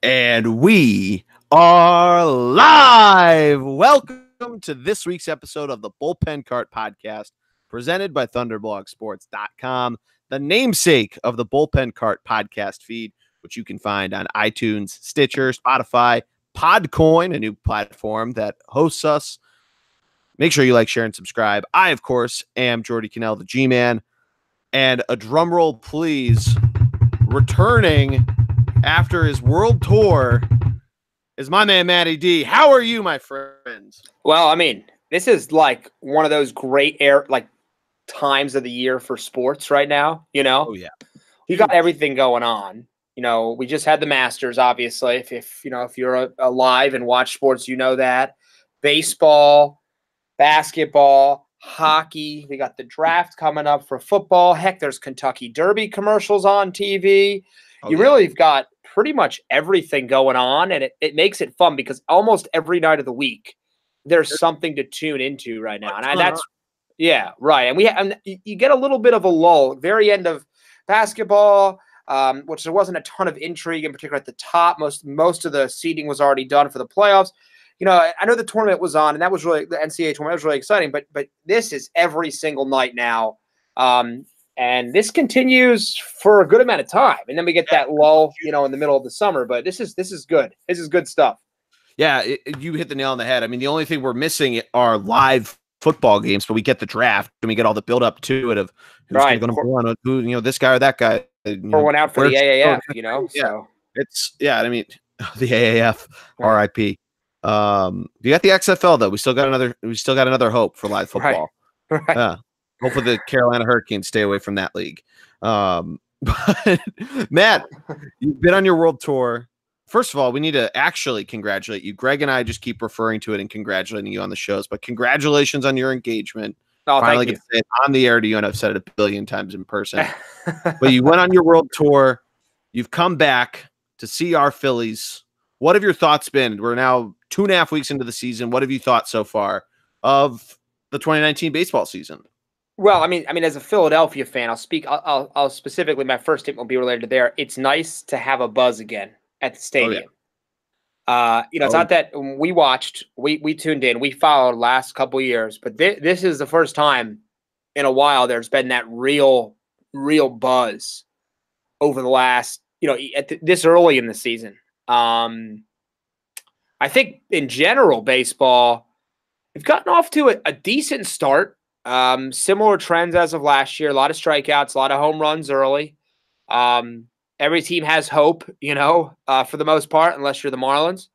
And we are live. Welcome to this week's episode of the Bullpen Cart Podcast, presented by ThunderblogSports.com, the namesake of the Bullpen Cart Podcast feed, which you can find on iTunes, Stitcher, Spotify, Podcoin, a new platform that hosts us. Make sure you like, share, and subscribe. I, of course, am Jordy Cannell, the G-Man. And a drum roll, please. Returning after his world tour is my man, Matty D. How are you, my friends? Well, I mean, this is like one of those great times of the year for sports right now, you know? Oh, yeah. You got everything going on. You know, we just had the Masters, obviously. If you're alive and watch sports, you know that. Baseball, basketball, hockey. We got the draft coming up for football. Heck, there's Kentucky Derby commercials on TV. Really have got pretty much everything going on, and it makes it fun because almost every night of the week there's something to tune into right now. And that's right. And you get a little bit of a lull, very end of basketball, which there wasn't a ton of intrigue, in particular at the top. Most of the seeding was already done for the playoffs. You know, I know the tournament was on, and that was really the NCAA tournament was really exciting. But this is every single night now. And this continues for a good amount of time. And then we get that lull, in the middle of the summer. But this is good. This is good stuff. Yeah, you hit the nail on the head. I mean, the only thing we're missing are live football games, but we get the draft and we get all the build up to it of who's going to go on, who, this guy or that guy. Pour one out for the AAF, Yeah. So. I mean, the AAF, RIP. You got the XFL though. We still got another hope for live football. Right. Hopefully the Carolina Hurricanes stay away from that league. But Matt, you've been on your world tour. First of all, we need to actually congratulate you. Greg and I just keep referring to it and congratulating you on the shows, but congratulations on your engagement. Oh, finally thank you. Get to say it on the air to you, and I've said it a billion times in person. But you went on your world tour. You've come back to see our Phillies. What have your thoughts been? We're now 2.5 weeks into the season. What have you thought so far of the 2019 baseball season? Well, I mean, as a Philadelphia fan, I'll specifically, my first statement will be related to there. It's nice to have a buzz again at the stadium. Oh, yeah. It's not that we watched, we tuned in, we followed last couple of years, but this is the first time in a while there's been that real buzz over the last, this early in the season. I think in general, baseball, we've gotten off to a decent start. Similar trends as of last year. A lot of strikeouts, a lot of home runs early. Every team has hope, for the most part, unless you're the Marlins.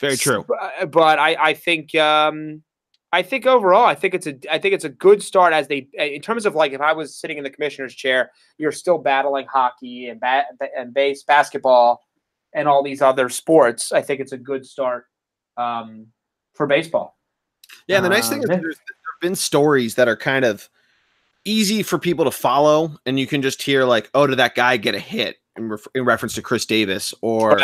Very true. But I think overall, I think it's a good start in terms of like if I was sitting in the commissioner's chair, you're still battling hockey and basketball and all these other sports. I think it's a good start for baseball. Yeah, and the nice thing is there have been stories that are kind of easy for people to follow, and you can just hear like, oh, did that guy get a hit in reference to Chris Davis or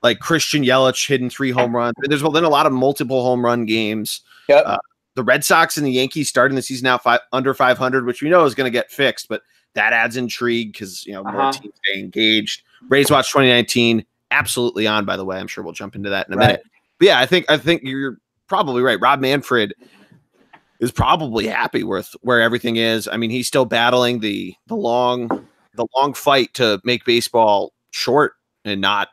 like Christian Yelich hitting 3 home runs. There's been a lot of multiple home run games. Yep. The Red Sox and the Yankees starting the season out under 500, which we know is going to get fixed, but that adds intrigue because more teams stay engaged. Rays Watch 2019, absolutely on, by the way. I'm sure we'll jump into that in a minute. But yeah, I think you're probably right. Rob Manfred is probably happy with where everything is. I mean, he's still battling the long fight to make baseball short and not,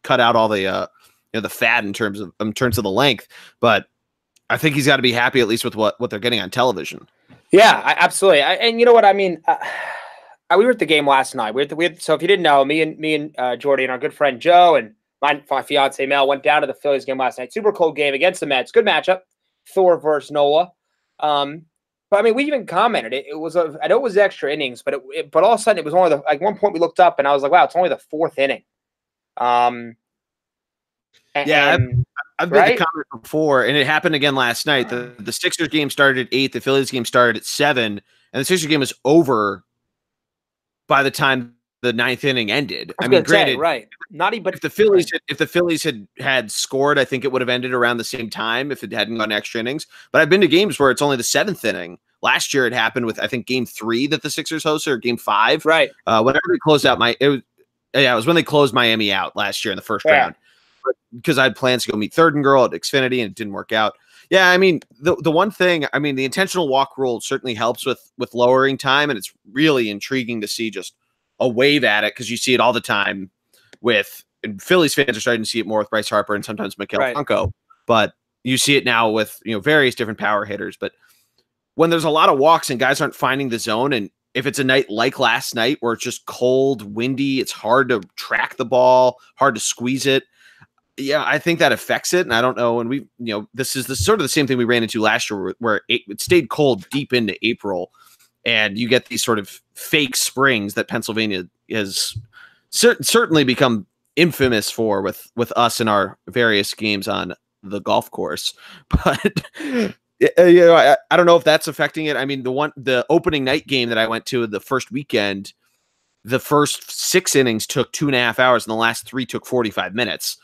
cut out all the the fat in terms of the length. But I think he's got to be happy at least with what they're getting on television. Yeah, absolutely. And you know what I mean. We were at the game last night. So if you didn't know, me and Jordy and our good friend Joe and my fiance Mel went down to the Phillies game last night. Super cold game against the Mets. Good matchup. Thor versus Nola. But I mean, we even commented I know it was extra innings, but but all of a sudden it was only one point we looked up and I was like, wow, it's only the 4th inning. I've made the comment before, and it happened again last night. The Sixers game started at 8, the Phillies game started at 7, and the Sixers game was over by the time the 9th inning ended. I mean, granted, Not even if the Phillies had scored, I think it would have ended around the same time if it hadn't gone extra innings. But I've been to games where it's only the 7th inning. Last year it happened with I think game 3 that the Sixers hosted, or game 5. Right. Whenever we closed out Yeah, it was when they closed Miami out last year in the first round. Because I had plans to go meet Third and Girl at Xfinity, and it didn't work out. Yeah, I mean, the one thing, I mean, the intentional walk rule certainly helps with lowering time, and it's really intriguing to see just a wave at it, because you see it all the time with Phillies fans are starting to see it more with Bryce Harper and sometimes Maikel Franco, but you see it now with various different power hitters. But when there's a lot of walks and guys aren't finding the zone, and if it's a night like last night where it's just cold, windy, it's hard to track the ball, hard to squeeze it. Yeah, I think that affects it. And I don't know. And this is sort of the same thing we ran into last year where it stayed cold deep into April. And you get these sort of fake springs that Pennsylvania has certainly become infamous for with us in our various games on the golf course. But I don't know if that's affecting it. I mean, the opening night game that I went to the first weekend, the first 6 innings took 2.5 hours, and the last 3 took 45 minutes.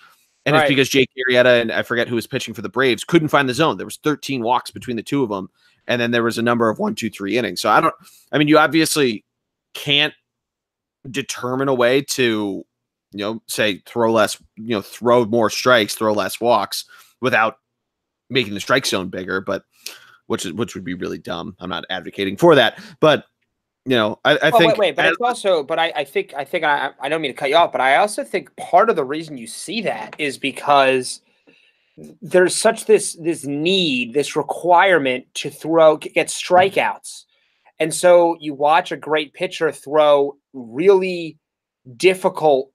And it's because Jake Arrieta and I forget who was pitching for the Braves couldn't find the zone. There was 13 walks between the two of them, and then there was a number of 1, 2, 3 innings. So I mean, you obviously can't determine a way to, say throw more strikes, throw less walks without making the strike zone bigger, but which would be really dumb. I'm not advocating for that, but I think. But it's also, but I think I don't mean to cut you off, but I also think part of the reason you see that is because there's such this need, this requirement to get strikeouts, and so you watch a great pitcher throw really difficult,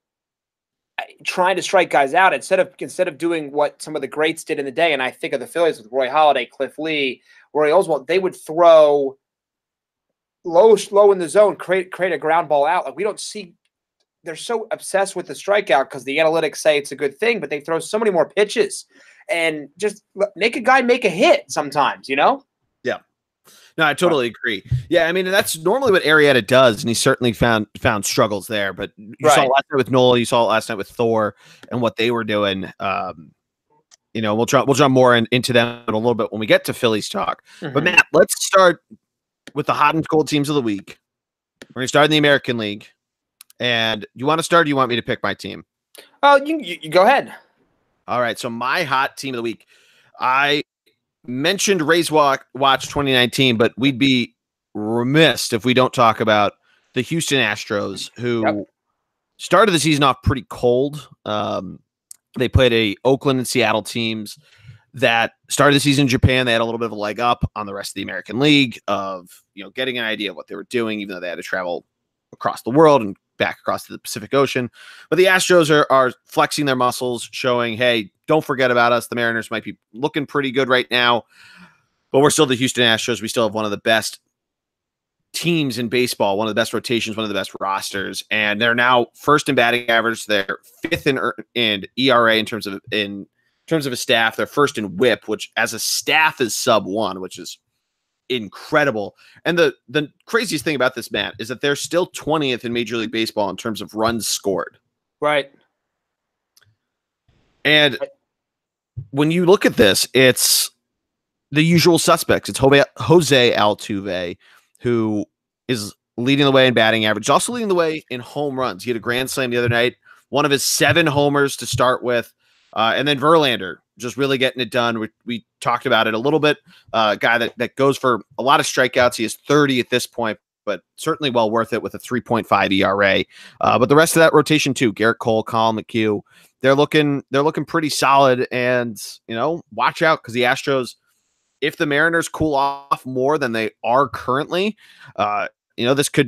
trying to strike guys out instead of doing what some of the greats did in the day. And I think of the Phillies with Roy Halladay, Cliff Lee, Roy Oswalt. They would throw low in the zone, create a ground ball out. Like, we don't see, they're so obsessed with the strikeout because the analytics say it's a good thing, but they throw so many more pitches and just make a guy make a hit sometimes, Yeah. No, I totally agree. Yeah, I mean, and that's normally what Arrieta does, and he certainly found struggles there. But you saw it last night with Nola, you saw it last night with Thor and what they were doing. We'll jump more into them in a little bit when we get to Phillies talk. Mm-hmm. But Matt, let's start with the hot and cold teams of the week. We're going to start in the American League. And you want to start, or do you want me to pick my team? Oh, you go ahead. All right. So my hot team of the week, I mentioned Rays Watch 2019, but we'd be remiss if we don't talk about the Houston Astros, who started the season off pretty cold. They played a Oakland and Seattle teams that started the season in Japan. They had a little bit of a leg up on the rest of the American League of, getting an idea of what they were doing, even though they had to travel across the world and back across the Pacific Ocean. But the Astros are flexing their muscles, showing, hey, don't forget about us. The Mariners might be looking pretty good right now, but we're still the Houston Astros. We still have one of the best teams in baseball, one of the best rotations, one of the best rosters, and they're now first in batting average. They're fifth in ERA in terms of a staff. They're first in WHIP, which as a staff is sub-1, which is incredible. And the craziest thing about this, Matt, is that they're still 20th in Major League Baseball in terms of runs scored. Right. And when you look at this, it's the usual suspects. It's Jose Altuve, who is leading the way in batting average, also leading the way in home runs. He had a grand slam the other night, one of his 7 homers to start with. And then Verlander just really getting it done. We talked about it a little bit. Guy that goes for a lot of strikeouts. He is 30 at this point, but certainly well worth it with a 3.5 ERA. But the rest of that rotation too, Garrett Cole, Colin McHugh, they're looking pretty solid. And, watch out, because the Astros, if the Mariners cool off more than they are currently,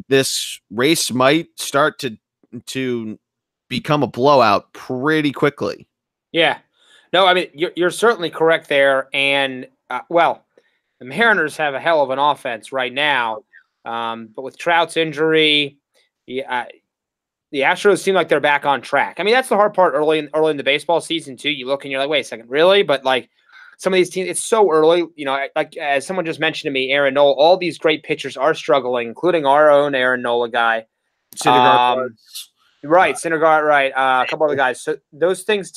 this race might start to become a blowout pretty quickly. Yeah. No, I mean, you're certainly correct there. And, the Mariners have a hell of an offense right now. But with Trout's injury, the Astros seem like they're back on track. I mean, that's the hard part early in the baseball season, too. You look and you're like, wait a second, really? But, some of these teams, it's so early. Like as someone just mentioned to me, Aaron Nola, all these great pitchers are struggling, including our own Aaron Nola guy. Syndergaard, right. A couple other guys. So those things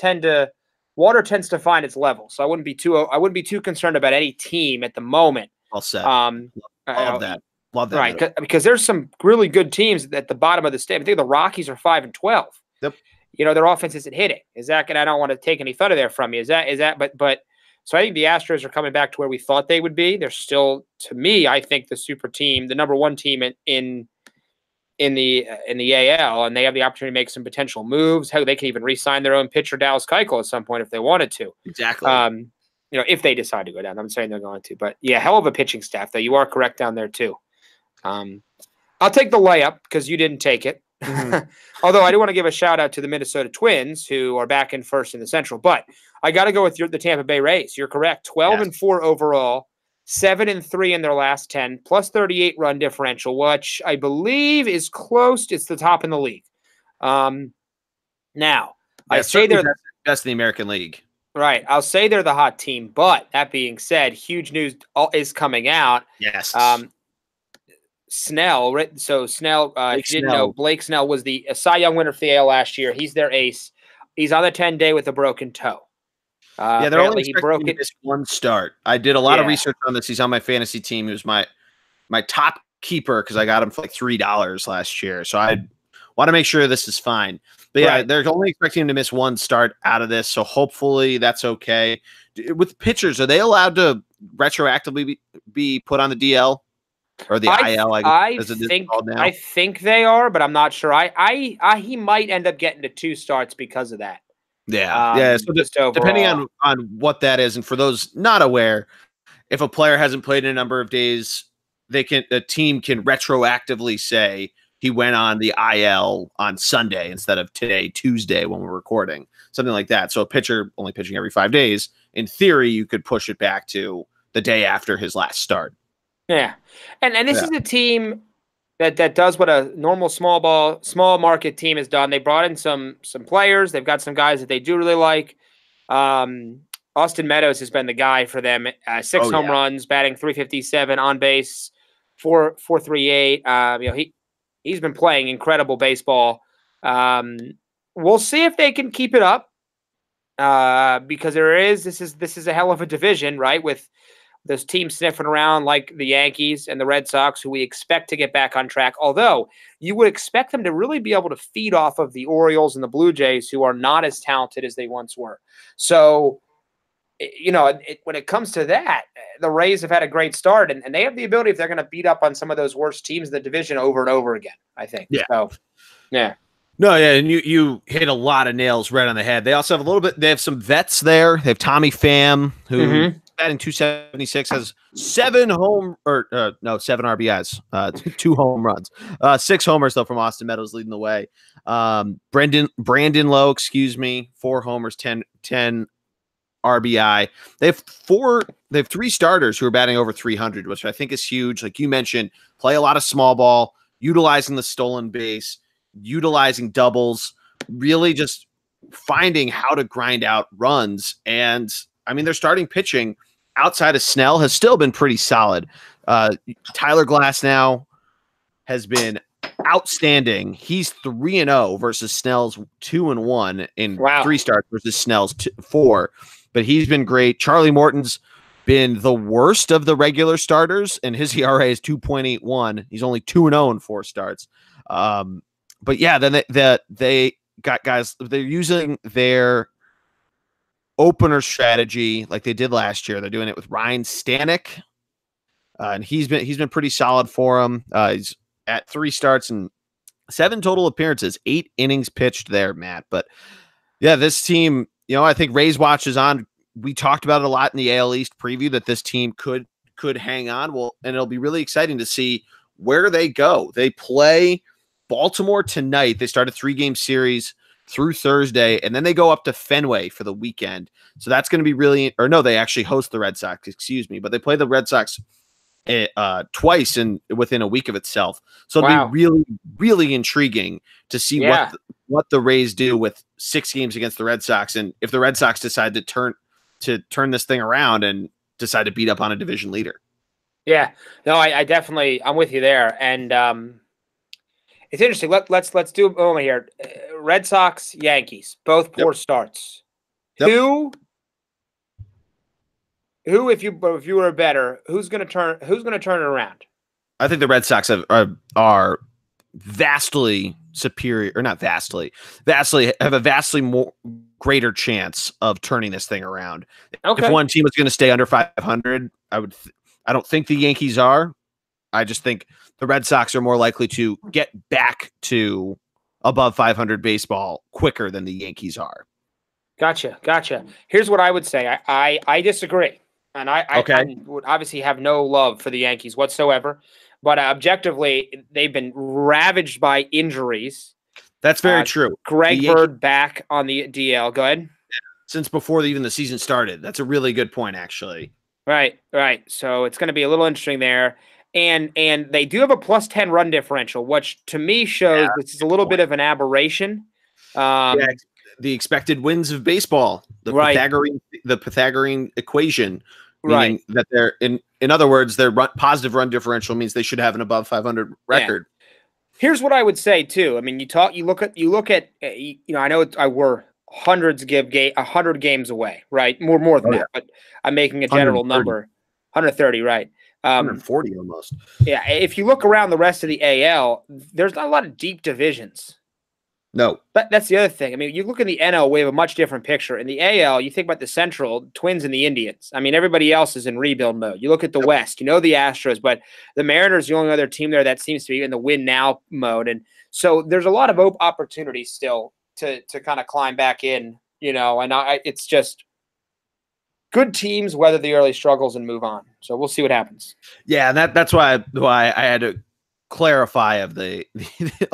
water tends to find its level. So I wouldn't be too concerned about any team at the moment. All set. All of that. Love that. Right, because there's some really good teams at the bottom of the state. I think the Rockies are 5-12. Yep. Their offense isn't hitting. Is that? And I don't want to take any thunder there from you. Is that? But so I think the Astros are coming back to where we thought they would be. They're still, to me, I think the super team, the number one team in the AL, and they have the opportunity to make some potential moves. Hell, they can even re-sign their own pitcher, Dallas Keuchel, at some point if they wanted to. Exactly. If they decide to go down. I'm saying they're going to, but yeah, hell of a pitching staff. Though you are correct down there too. I'll take the layup because you didn't take it. Mm-hmm. Although I do want to give a shout out to the Minnesota Twins, who are back in first in the Central. But I got to go with the Tampa Bay Rays. You're correct. 12-4 overall, 7-3 in their last 10, plus 38 run differential, which I believe is close. It's the top in the league. Now, I say they're best in the American League. Right. I'll say they're the hot team. But that being said, huge news is coming out. Yes. Snell, so Snell, if you didn't know, Blake Snell was the Cy Young winner for the AL last year. He's their ace. He's on the 10-day with a broken toe. They're only expecting to miss one start. I did a lot of research on this. He's on my fantasy team. He was my top keeper because I got him for like $3 last year. So I want to make sure this is fine. But yeah, they're only expecting him to miss one start out of this. So hopefully that's okay. With pitchers, are they allowed to retroactively be put on the DL? Or the IL, I think they are, but I'm not sure. He might end up getting to 2 starts because of that. Yeah, So depending on what that is, and for those not aware, if a player hasn't played in a number of days, the team can retroactively say he went on the IL on Sunday instead of today, Tuesday, when we're recording, something like that. So a pitcher only pitching every 5 days, in theory, you could push it back to the day after his last start. Yeah, and this is a team that does what a normal small market team has done. They brought in some players. They've got some guys that they do really like. Austin Meadows has been the guy for them. 6 home runs, batting .357, on base .438. He's been playing incredible baseball. We'll see if they can keep it up because this is a hell of a division, right? With those teams sniffing around like the Yankees and the Red Sox, who we expect to get back on track. Although you would expect them to really be able to feed off of the Orioles and the Blue Jays, who are not as talented as they once were. So, when it comes to that, the Rays have had a great start, and they have the ability, if they're going to beat up on some of those worst teams in the division over and over again, I think. Yeah. So, yeah. No, yeah, and you hit a lot of nails right on the head. They also have they have some vets there. They have Tommy Pham, who batting .276, has 7 RBIs, 2 home runs, 6 homers though from Austin Meadows leading the way. Brandon Lowe, 4 homers, 10 RBI. They have 3 starters who are batting over 300, which I think is huge. Like you mentioned, play a lot of small ball, utilizing the stolen base, utilizing doubles, really just finding how to grind out runs. And I mean, their starting pitching outside of Snell has still been pretty solid. Tyler Glasnow has been outstanding. He's 3-0 versus Snell's 2-1 in 3 starts versus Snell's 4. But he's been great. Charlie Morton's been the worst of the regular starters, and his ERA is 2.81. He's only 2-0 in 4 starts. But yeah, then they got guys. They're using their opener strategy like they did last year. They're doing it with Ryan Stanek, and he's been pretty solid for them. He's at 3 starts and 7 total appearances, 8 innings pitched there, Matt. But yeah, this team, I think Rays Watch is on. We talked about it a lot in the AL East preview that this team could hang on. Well, and it'll be really exciting to see where they go. They play Baltimore tonight. They start a 3-game series through Thursday, and then they go up to Fenway for the weekend. So that's going to be they actually host the Red Sox, but they play the Red Sox twice within a week of itself. So it'll be really, really intriguing to see what the Rays do with 6 games against the Red Sox, and if the Red Sox decide to turn this thing around and decide to beat up on a division leader. Yeah, no, I definitely, I'm with you there, and it's interesting. Let's do a moment here. Red Sox, Yankees, both poor starts. Yep. Who, if you were better, who's going to turn it around? I think the Red Sox are vastly superior, or not vastly, have a vastly more greater chance of turning this thing around. Okay. If one team is going to stay under 500, I don't think the Yankees are. I just think the Red Sox are more likely to get back to above 500 baseball quicker than the Yankees are. Gotcha. Here's what I would say. I disagree. And I would obviously have no love for the Yankees whatsoever. But objectively, they've been ravaged by injuries. That's very true. Greg Bird back on the DL. Go ahead. Since before even the season started. That's a really good point, actually. Right. So it's going to be a little interesting there. And they do have a plus 10 run differential, which to me shows this is a little bit of an aberration. The expected wins of baseball, the Pythagorean equation, meaning that they're in other words, their positive run differential means they should have an above 500 record. Yeah. Here's what I would say too. I mean, you look at I know we're 100 games away, right? More than that, but I'm making a general number, 130, right? 140 almost. Yeah, if you look around the rest of the AL, there's not a lot of deep divisions. No. That's the other thing. I mean, you look in the NL, we have a much different picture. In the AL, you think about the Central, Twins and the Indians. I mean, everybody else is in rebuild mode. You look at the West, the Astros, but the Mariners, the only other team there that seems to be in the win now mode. And so there's a lot of opportunities still to kind of climb back in, and it's just good teams weather the early struggles and move on. So we'll see what happens. Yeah, that's why I had to clarify of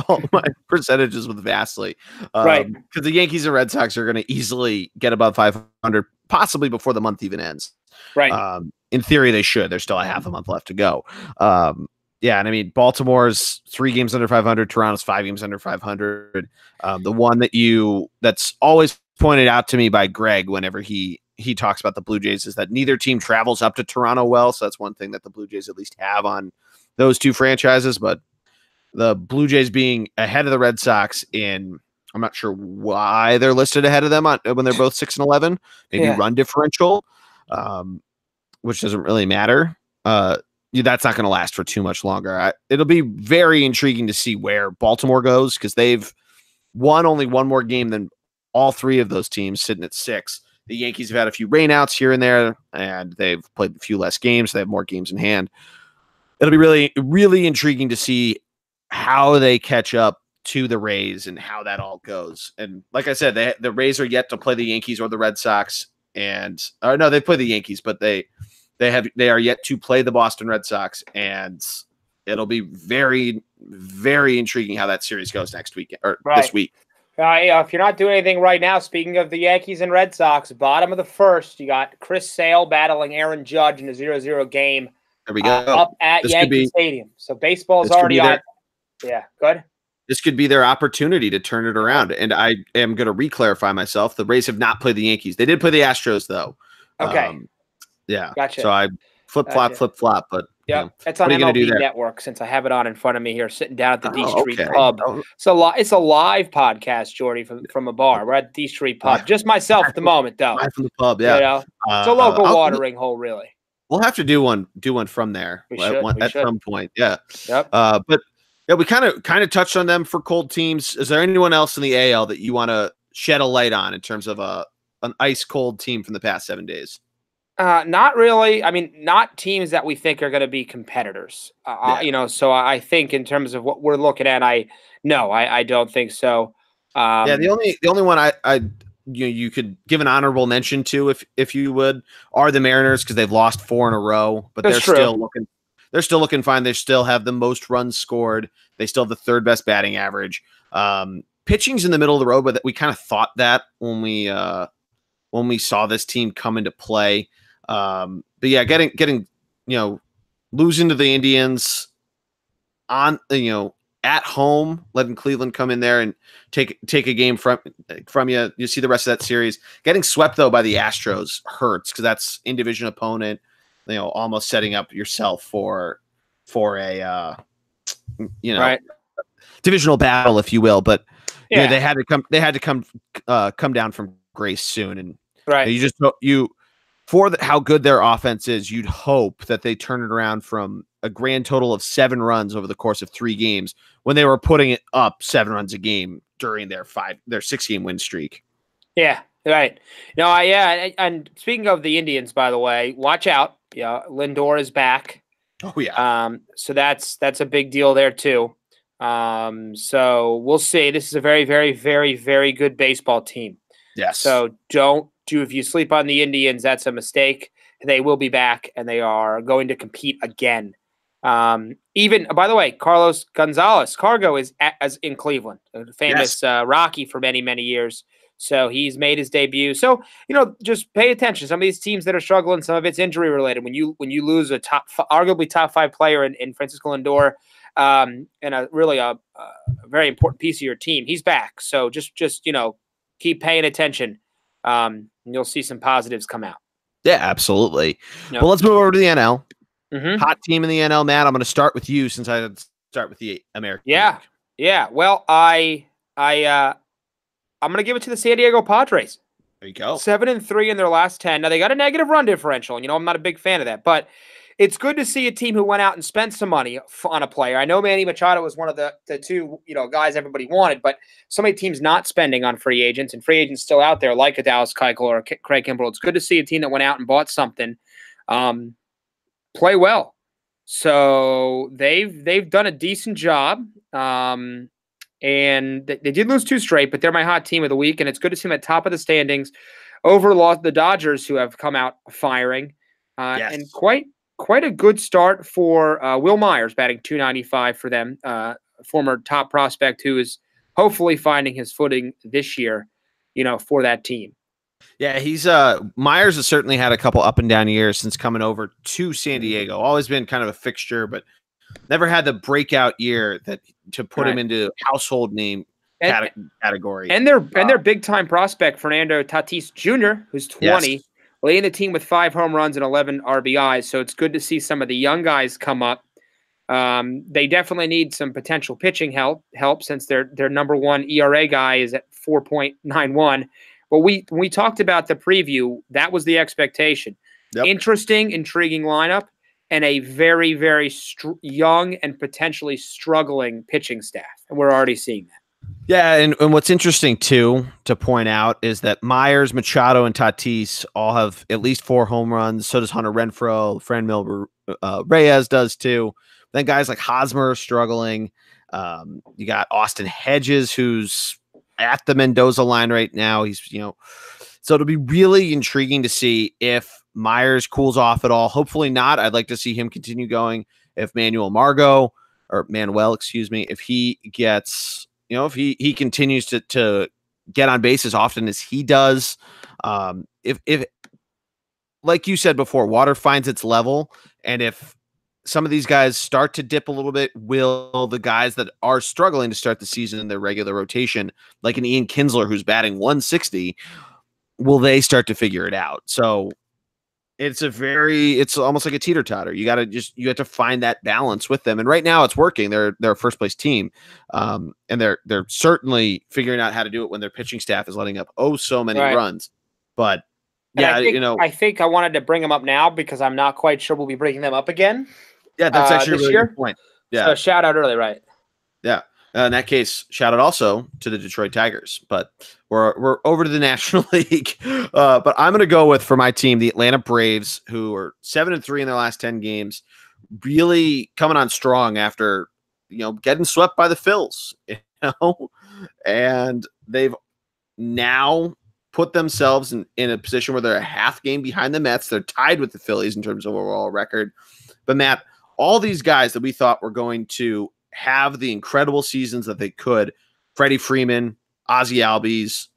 all my percentages with vastly, right? Because the Yankees and Red Sox are going to easily get above 500, possibly before the month even ends. Right. In theory, they should. There's still a half a month left to go. Yeah, and I mean, Baltimore's 3 games under 500, Toronto's 5 games under 500. The one that's always pointed out to me by Greg whenever he talks about the Blue Jays is that neither team travels up to Toronto well. So that's one thing that the Blue Jays at least have on those two franchises. But the Blue Jays being ahead of the Red Sox I'm not sure why they're listed ahead of them when they're both 6-11, maybe run differential, which doesn't really matter. That's not going to last for too much longer. It'll be very intriguing to see where Baltimore goes because they've won only one more game than all 3 of those teams, sitting at 6. The Yankees have had a few rainouts here and there, and they've played a few less games. They have more games in hand. It'll be really, really intriguing to see how they catch up to the Rays and how that all goes. And like I said, the Rays are yet to play the Yankees or the Red Sox, they play the Yankees, but they are yet to play the Boston Red Sox, and it'll be very, very intriguing how that series goes next weekend or this week. If you're not doing anything right now, speaking of the Yankees and Red Sox, bottom of the first, you got Chris Sale battling Aaron Judge in a 0-0 game. There we go. Up at Yankee Stadium. So baseball's already on. Yeah, good. This could be their opportunity to turn it around. And I am going to re-clarify myself. The Rays have not played the Yankees. They did play the Astros, though. Okay. Yeah. Gotcha. So I flip-flop, but yeah, it's on MLB Network since I have it on in front of me here, sitting down at the D Street Pub. So it's a live podcast, Jordy, from a bar. We're at D Street Pub. Just myself at the moment, though. Live from the pub, yeah. It's a local watering hole, really. We'll have to do one from there at some point. Yeah. Yep. But yeah, we kind of touched on them for cold teams. Is there anyone else in the AL that you want to shed a light on in terms of an ice cold team from the past 7 days? Not really. I mean, not teams that we think are going to be competitors. So I think in terms of what we're looking at, I don't think so. The only one you could give an honorable mention to, if you would, are the Mariners because they've lost 4 in a row, but they're still looking fine. They still have the most runs scored. They still have the 3rd best batting average. Pitching's in the middle of the road, but we kind of thought that when we saw this team come into play. But yeah, getting losing to the Indians on at home, letting Cleveland come in there and take a game from you. You see the rest of that series. Getting swept though by the Astros hurts because that's in division opponent. Almost setting up yourself for a divisional battle, if you will. But they had to come down from grace soon, and how good their offense is, you'd hope that they turn it around from a grand total of 7 runs over the course of 3 games when they were putting it up 7 runs a game during their 6-game win streak. Yeah, right. No, and speaking of the Indians, by the way, watch out. Yeah, Lindor is back. Oh yeah. So that's a big deal there too. So we'll see. This is a very, very, very, very good baseball team. Yes. So if you sleep on the Indians, that's a mistake. They will be back, and they are going to compete again. Even, by the way, Carlos Gonzalez, Cargo, is in Cleveland, a famous Rocky for many, many years. So he's made his debut. So, just pay attention. Some of these teams that are struggling, some of it's injury related. When you lose a arguably top 5 player in Francisco Lindor, and a very important piece of your team, he's back. So just keep paying attention. And you'll see some positives come out. Yeah, absolutely. Yep. Well, let's move over to the NL. Mm-hmm. Hot team in the NL, Matt. I'm going to start with you since I start with the American. Yeah. League. Yeah. Well, I'm going to give it to the San Diego Padres. There you go. 7-3 in their last 10. Now, they got a negative run differential, and I'm not a big fan of that, but it's good to see a team who went out and spent some money on a player. I know Manny Machado was one of the 2 guys everybody wanted, but so many teams not spending on free agents, and free agents still out there like a Dallas Keuchel or Craig Kimbrell. It's good to see a team that went out and bought something play well. So they've done a decent job. And they did lose 2 straight, but they're my hot team of the week, and it's good to see them at top of the standings over the Dodgers, who have come out firing. And quite a good start for Will Myers, batting .295 for them, former top prospect who is hopefully finding his footing this year, for that team. Yeah, he's Myers has certainly had a couple up and down years since coming over to San Diego. Always been kind of a fixture, but never had the breakout year to put him into household name category. And their big time prospect Fernando Tatis Jr., who's 20, leading the team with 5 home runs and 11 RBIs. So it's good to see some of the young guys come up. They definitely need some potential pitching help since their number 1 ERA guy is at 4.91. But when we talked about the preview, that was the expectation. Yep. Interesting, intriguing lineup, and a very, very young and potentially struggling pitching staff. And we're already seeing that. Yeah, and what's interesting, too, to point out is that Myers, Machado, and Tatis all have at least 4 home runs. So does Hunter Renfroe. Franmil Reyes does, too. Then guys like Hosmer are struggling. You got Austin Hedges, who's at the Mendoza line right now. He's, so it'll be really intriguing to see if Myers cools off at all. Hopefully not. I'd like to see him continue going. If Manuel, if he gets, if he continues to get on base as often as he does, if like you said before, water finds its level, and if some of these guys start to dip a little bit, will the guys that are struggling to start the season in their regular rotation, like an Ian Kinsler who's batting 160, will they start to figure it out? So it's almost like a teeter-totter. You have to find that balance with them. And right now it's working. They're a first place team. And they're certainly figuring out how to do it when their pitching staff is letting up so many runs. But I think I wanted to bring them up now because I'm not quite sure we'll be bringing them up again. Yeah, that's actually a really good point. Yeah. So shout out early, right? Yeah. In that case, shout out also to the Detroit Tigers. But we're over to the National League. But I'm going to go with, for my team, the Atlanta Braves, who are 7-3 in their last 10 games, really coming on strong after getting swept by the Phils. And they've now put themselves in a position where they're a half game behind the Mets. They're tied with the Phillies in terms of overall record. But Matt, all these guys that we thought were going to have the incredible seasons that they could, Freddie Freeman, Ozzie Albies,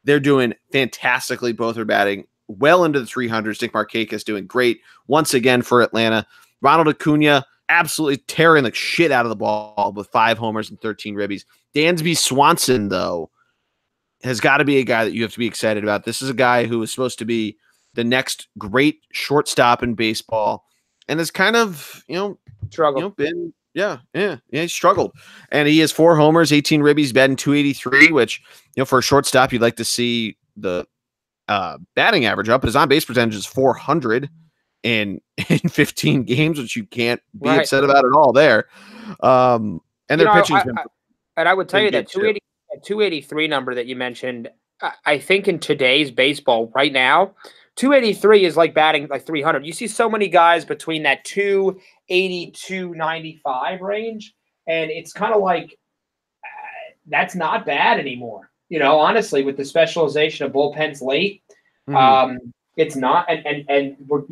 they're doing fantastically. Both are batting well into the 300s. Nick Markakis doing great once again for Atlanta. Ronald Acuna absolutely tearing the shit out of the ball with 5 homers and 13 ribbies. Dansby Swanson, though, has got to be a guy that you have to be excited about. This is a guy who is supposed to be the next great shortstop in baseball, and has kind of, struggled. He struggled. And he has 4 homers, 18 ribbies, batting .283, which, for a shortstop, you'd like to see the batting average up, but his on base percentage is 400 in 15 games, which you can't be upset about at all there. And their pitching's been and I would tell you that too. 283 number that you mentioned, I think in today's baseball right now, 283 is like batting like 300. You see so many guys between that 280, 295 range, and it's kind of like that's not bad anymore. Honestly, with the specialization of bullpens late, it's not. And we're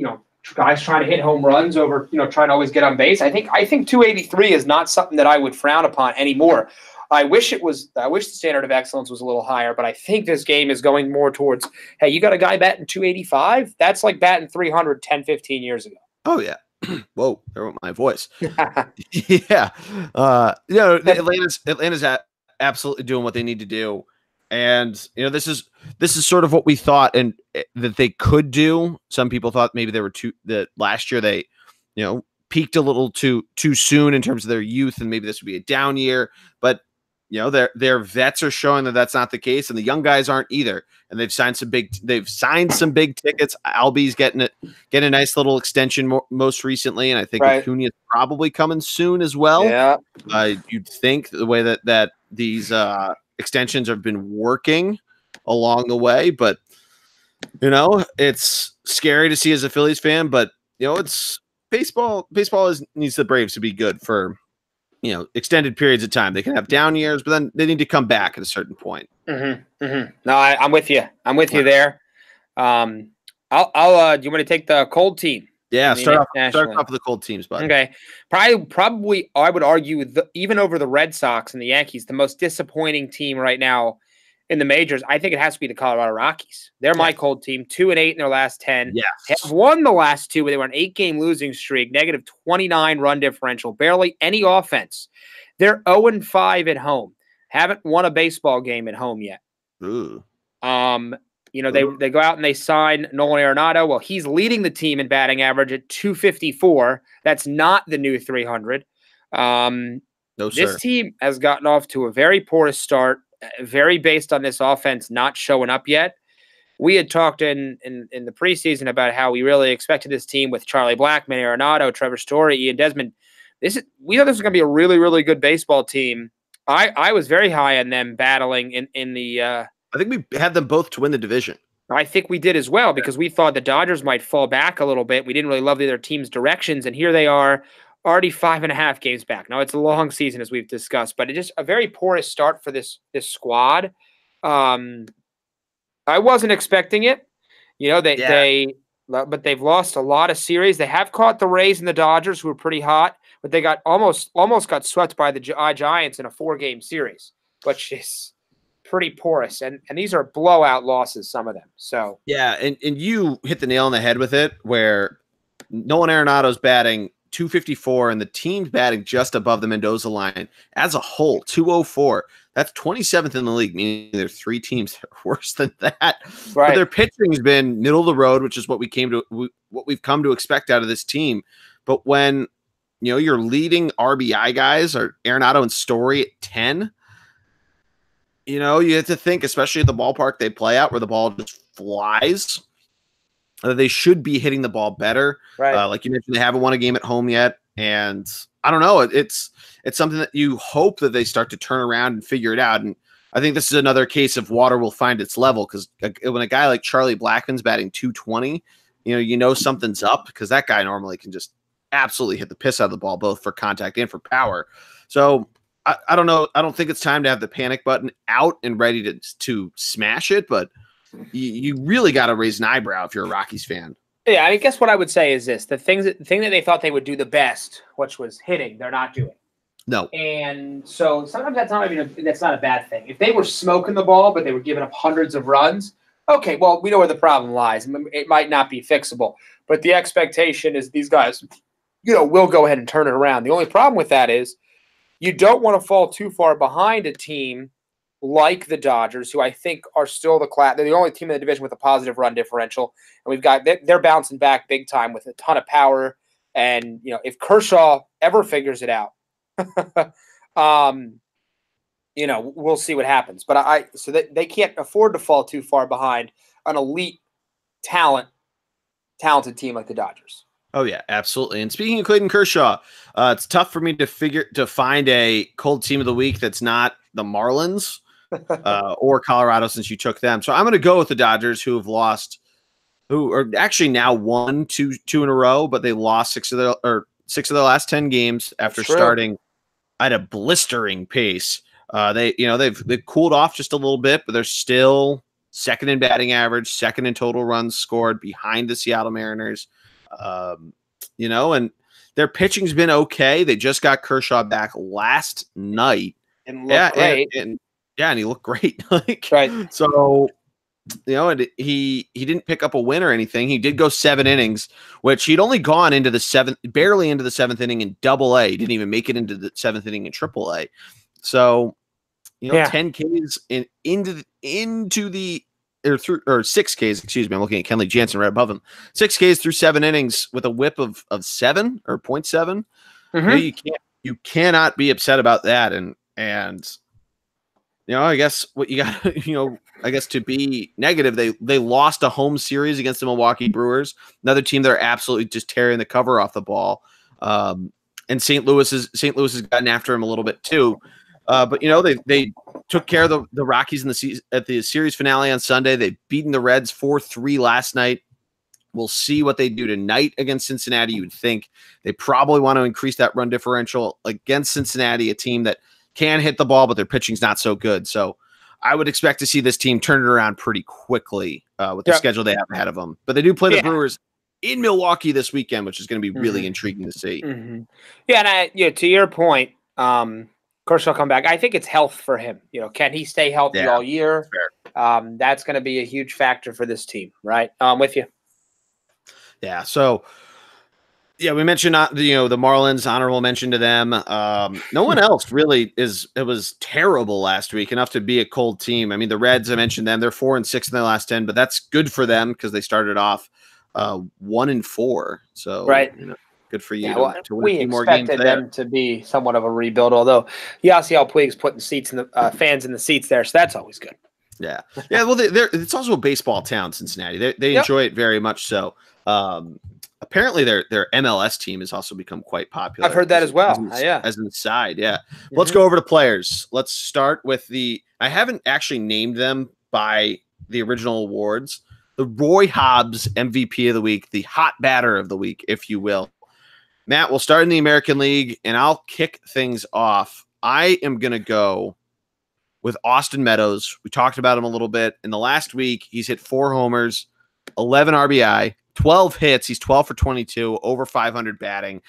guys trying to hit home runs over trying to always get on base. I think 283 is not something that I would frown upon anymore. I wish the standard of excellence was a little higher, but I think this game is going more towards, hey, you got a guy batting 285? That's like batting 300 10, 15 years ago. Oh, yeah. Whoa, there went my voice. Yeah. Atlanta's absolutely doing what they need to do. And, this is sort of what we thought and that they could do. Some people thought maybe that last year they, peaked a little too soon in terms of their youth, and maybe this would be a down year. But their vets are showing that that's not the case, and the young guys aren't either. And they've signed some big tickets. Albie's getting a nice little extension most recently, and I think Acuna is probably coming soon as well. Yeah, you'd think the way that these extensions have been working along the way, but it's scary to see as a Phillies fan. But it's baseball. Baseball needs the Braves to be good for extended periods of time. They can have down years, but then they need to come back at a certain point. Mm-hmm, mm-hmm. No, I'm with you. I'm with you there. Do you want to take the cold team? Yeah, start off with the cold teams, bud. Okay. Probably, I would argue, even over the Red Sox and the Yankees, the most disappointing team right now in the majors, I think it has to be the Colorado Rockies. They're my cold team, 2-8 in their last 10. Yes. Have won the last two, but they were an 8-game losing streak, negative 29 run differential, barely any offense. They're 0-5 at home. Haven't won a baseball game at home yet. Ooh. They go out and they sign Nolan Arenado. Well, he's leading the team in batting average at 254. That's not the new 300. No, sir. This team has gotten off to a very porous start, very based on this offense not showing up yet. We had talked in the preseason about how we really expected this team with Charlie Blackmon, Arenado, Trevor Story, Ian Desmond. We thought this was going to be a really, really good baseball team. I was very high on them battling in the I think we had them both to win the division. I think we did as well, because we thought the Dodgers might fall back a little bit. We didn't really love the other team's directions, and here they are, already 5.5 games back. Now, it's a long season, as we've discussed, but it's just a very porous start for this squad. I wasn't expecting it. But they've lost a lot of series. They have caught the Rays and the Dodgers, who were pretty hot, but they got almost got swept by the Giants in a 4-game series, which is pretty porous. And these are blowout losses, some of them. So yeah, and you hit the nail on the head with it, where Nolan Arenado's batting 254 and the team's batting just above the Mendoza line as a whole, 204. That's 27th in the league, meaning there are 3 teams that are worse than that. Right. But their pitching has been middle of the road, which is what we've come to expect out of this team. But when your leading RBI guys are Arenado and Story at 10, you have to think, especially at the ballpark they play at, where the ball just flies, they should be hitting the ball better. Right. Like you mentioned, they haven't won a game at home yet. And I don't know. It's something that you hope that they start to turn around and figure it out. And I think this is another case of water will find its level, because when a guy like Charlie Blackmon's batting 220, something's up, because that guy normally can just absolutely hit the piss out of the ball, both for contact and for power. So I don't know. I don't think it's time to have the panic button out and ready to smash it, but you really got to raise an eyebrow if you're a Rockies fan. Yeah, I guess what I would say is this: the thing that they thought they would do the best, which was hitting, they're not doing. No. And so sometimes that's not a bad thing. If they were smoking the ball, but they were giving up hundreds of runs, okay, well, we know where the problem lies. It might not be fixable, but the expectation is these guys, will go ahead and turn it around. The only problem with that is you don't want to fall too far behind a team like the Dodgers, who I think are still they're the only team in the division with a positive run differential. And they're bouncing back big time with a ton of power. And, if Kershaw ever figures it out, we'll see what happens. But so they can't afford to fall too far behind an elite talented team like the Dodgers. Oh yeah, absolutely. And speaking of Clayton Kershaw, it's tough for me to find a cold team of the week that's not the Marlins or Colorado, since you took them. So I'm going to go with the Dodgers, who are actually now won two in a row, but they lost six of their last 10 games after starting at a blistering pace. They've cooled off just a little bit, but they're still second in batting average, second in total runs scored, behind the Seattle Mariners. And their pitching's been okay. They just got Kershaw back last night. And looked great. And he looked great. Right. So, and he didn't pick up a win or anything. He did go 7 innings, which he'd only gone barely into the seventh inning in Double-A. He didn't even make it into the seventh inning in Triple-A. So, 10 Ks or 6 Ks, excuse me. I'm looking at Kenley Jansen right above him. 6 Ks through 7 innings with a whip of 7 or 0.7. Mm-hmm. You cannot be upset about that. And I guess what you got, I guess to be negative, they lost a home series against the Milwaukee Brewers, another team that are absolutely just tearing the cover off the ball. And St. Louis has gotten after him a little bit too. But they took care of the Rockies at the series finale on Sunday. They've beaten the Reds 4-3 last night. We'll see what they do tonight against Cincinnati. You would think they probably want to increase that run differential against Cincinnati, a team that can hit the ball, but their pitching's not so good. So I would expect to see this team turn it around pretty quickly with the schedule they have ahead of them. But they do play the Brewers in Milwaukee this weekend, which is going to be really intriguing to see. Mm-hmm. Yeah, and to your point, Kershaw come back. I think it's health for him. Can he stay healthy all year? That's going to be a huge factor for this team, right? I'm with you. Yeah. So, we mentioned the Marlins, honorable mention to them. No one else really it was terrible last week, enough to be a cold team. I mean, the Reds, I mentioned them. They're 4-6 in their last 10, but that's good for them because they started off 1-4. So, right. Good for you to win we a few more games. We expected them to be somewhat of a rebuild, although Yasiel Puig's putting fans in the seats there, so that's always good. Yeah. Well, it's also a baseball town, Cincinnati. They enjoy it very much so. Apparently, their MLS team has also become quite popular. I've heard that as well. As an aside, Mm-hmm. Let's go over to players. Let's start with I haven't actually named them by the original awards. The Roy Hobbs MVP of the week, the hot batter of the week, if you will. Matt, we'll start in the American League, and I'll kick things off. I am going to go with Austin Meadows. We talked about him a little bit. In the last week, he's hit 4 homers, 11 RBI, 12 hits. He's 12 for 22, over 500 batting.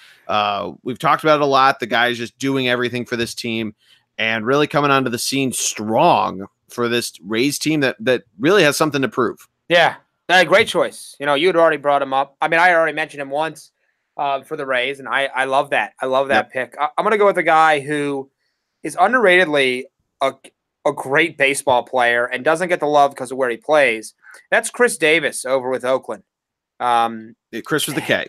We've talked about it a lot. The guy is just doing everything for this team and really coming onto the scene strong for this Rays team that really has something to prove. Yeah, great choice. You had already brought him up. I mean, I already mentioned him once for the Rays, and I love that. I love that pick. I'm going to go with a guy who is underratedly a great baseball player and doesn't get the love because of where he plays. That's Chris Davis over with Oakland. Chris with the K.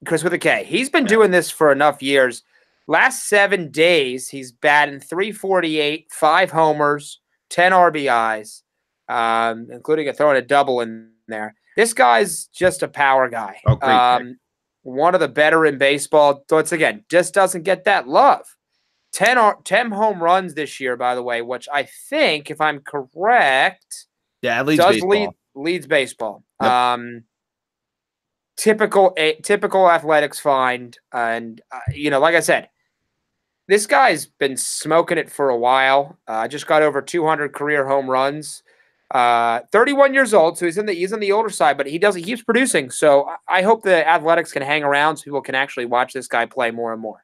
Chris with a K. He's been doing this for enough years. Last 7 days, he's batting .348, 5 homers, 10 RBIs, including throwing a double in there. This guy's just a power guy. Oh, great one of the better in baseball. Once again, just doesn't get that love. 10 home runs this year, by the way, which I think, if I'm correct, leads baseball. Yep. Typical athletics find. And, like I said, this guy's been smoking it for a while. Just got over 200 career home runs. 31 years old, so he's on the older side, but he keeps producing. So I hope the Athletics can hang around so people can actually watch this guy play more and more.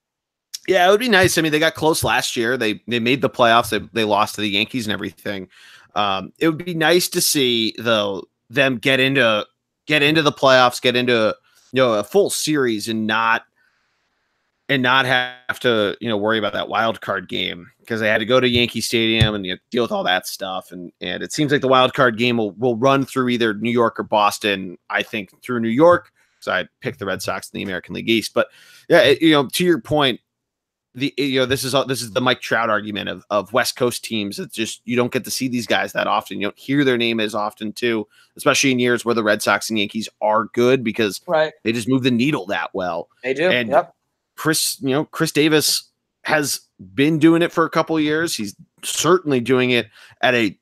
Yeah, it would be nice. I mean, they got close last year. They made the playoffs. They lost to the Yankees and everything. It would be nice to see them get into the playoffs, get into a full series and not have to worry about that wild card game, because they had to go to Yankee Stadium and deal with all that stuff. And it seems like the wild card game will run through either New York or Boston. I think through New York, because I picked the Red Sox in the American League East. But yeah, to your point, this is the Mike Trout argument of West Coast teams. It's just you don't get to see these guys that often. You don't hear their name as often too, especially in years where the Red Sox and Yankees are good because they just move the needle that well. They do. And Chris Davis has been doing it for a couple of years. He's certainly doing it at a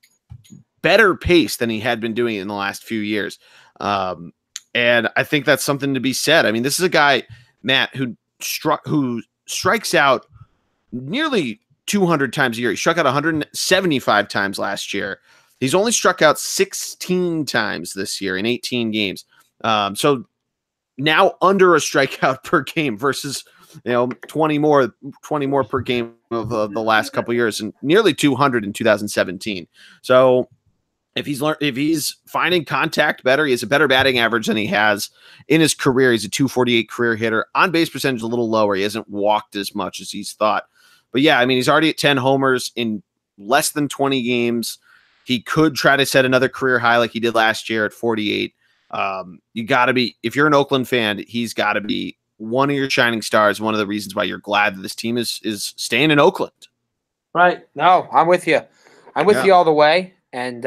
better pace than he had been doing it in the last few years. And I think that's something to be said. I mean, this is a guy, Matt, who strikes out nearly 200 times a year. He struck out 175 times last year. He's only struck out 16 times this year in 18 games. So now under a strikeout per game versus 20 more per game of the last couple of years, and nearly 200 in 2017. So if he's finding contact better, he has a better batting average than he has in his career. He's a 248 career hitter. On base percentage a little lower. He hasn't walked as much as he's thought. But yeah, I mean, he's already at 10 homers in less than 20 games. He could try to set another career high like he did last year at 48. You got to be, if you're an Oakland fan, he's got to be one of your shining stars. One of the reasons why you're glad that this team is staying in Oakland. Right. No, I'm with you. I'm with you all the way. And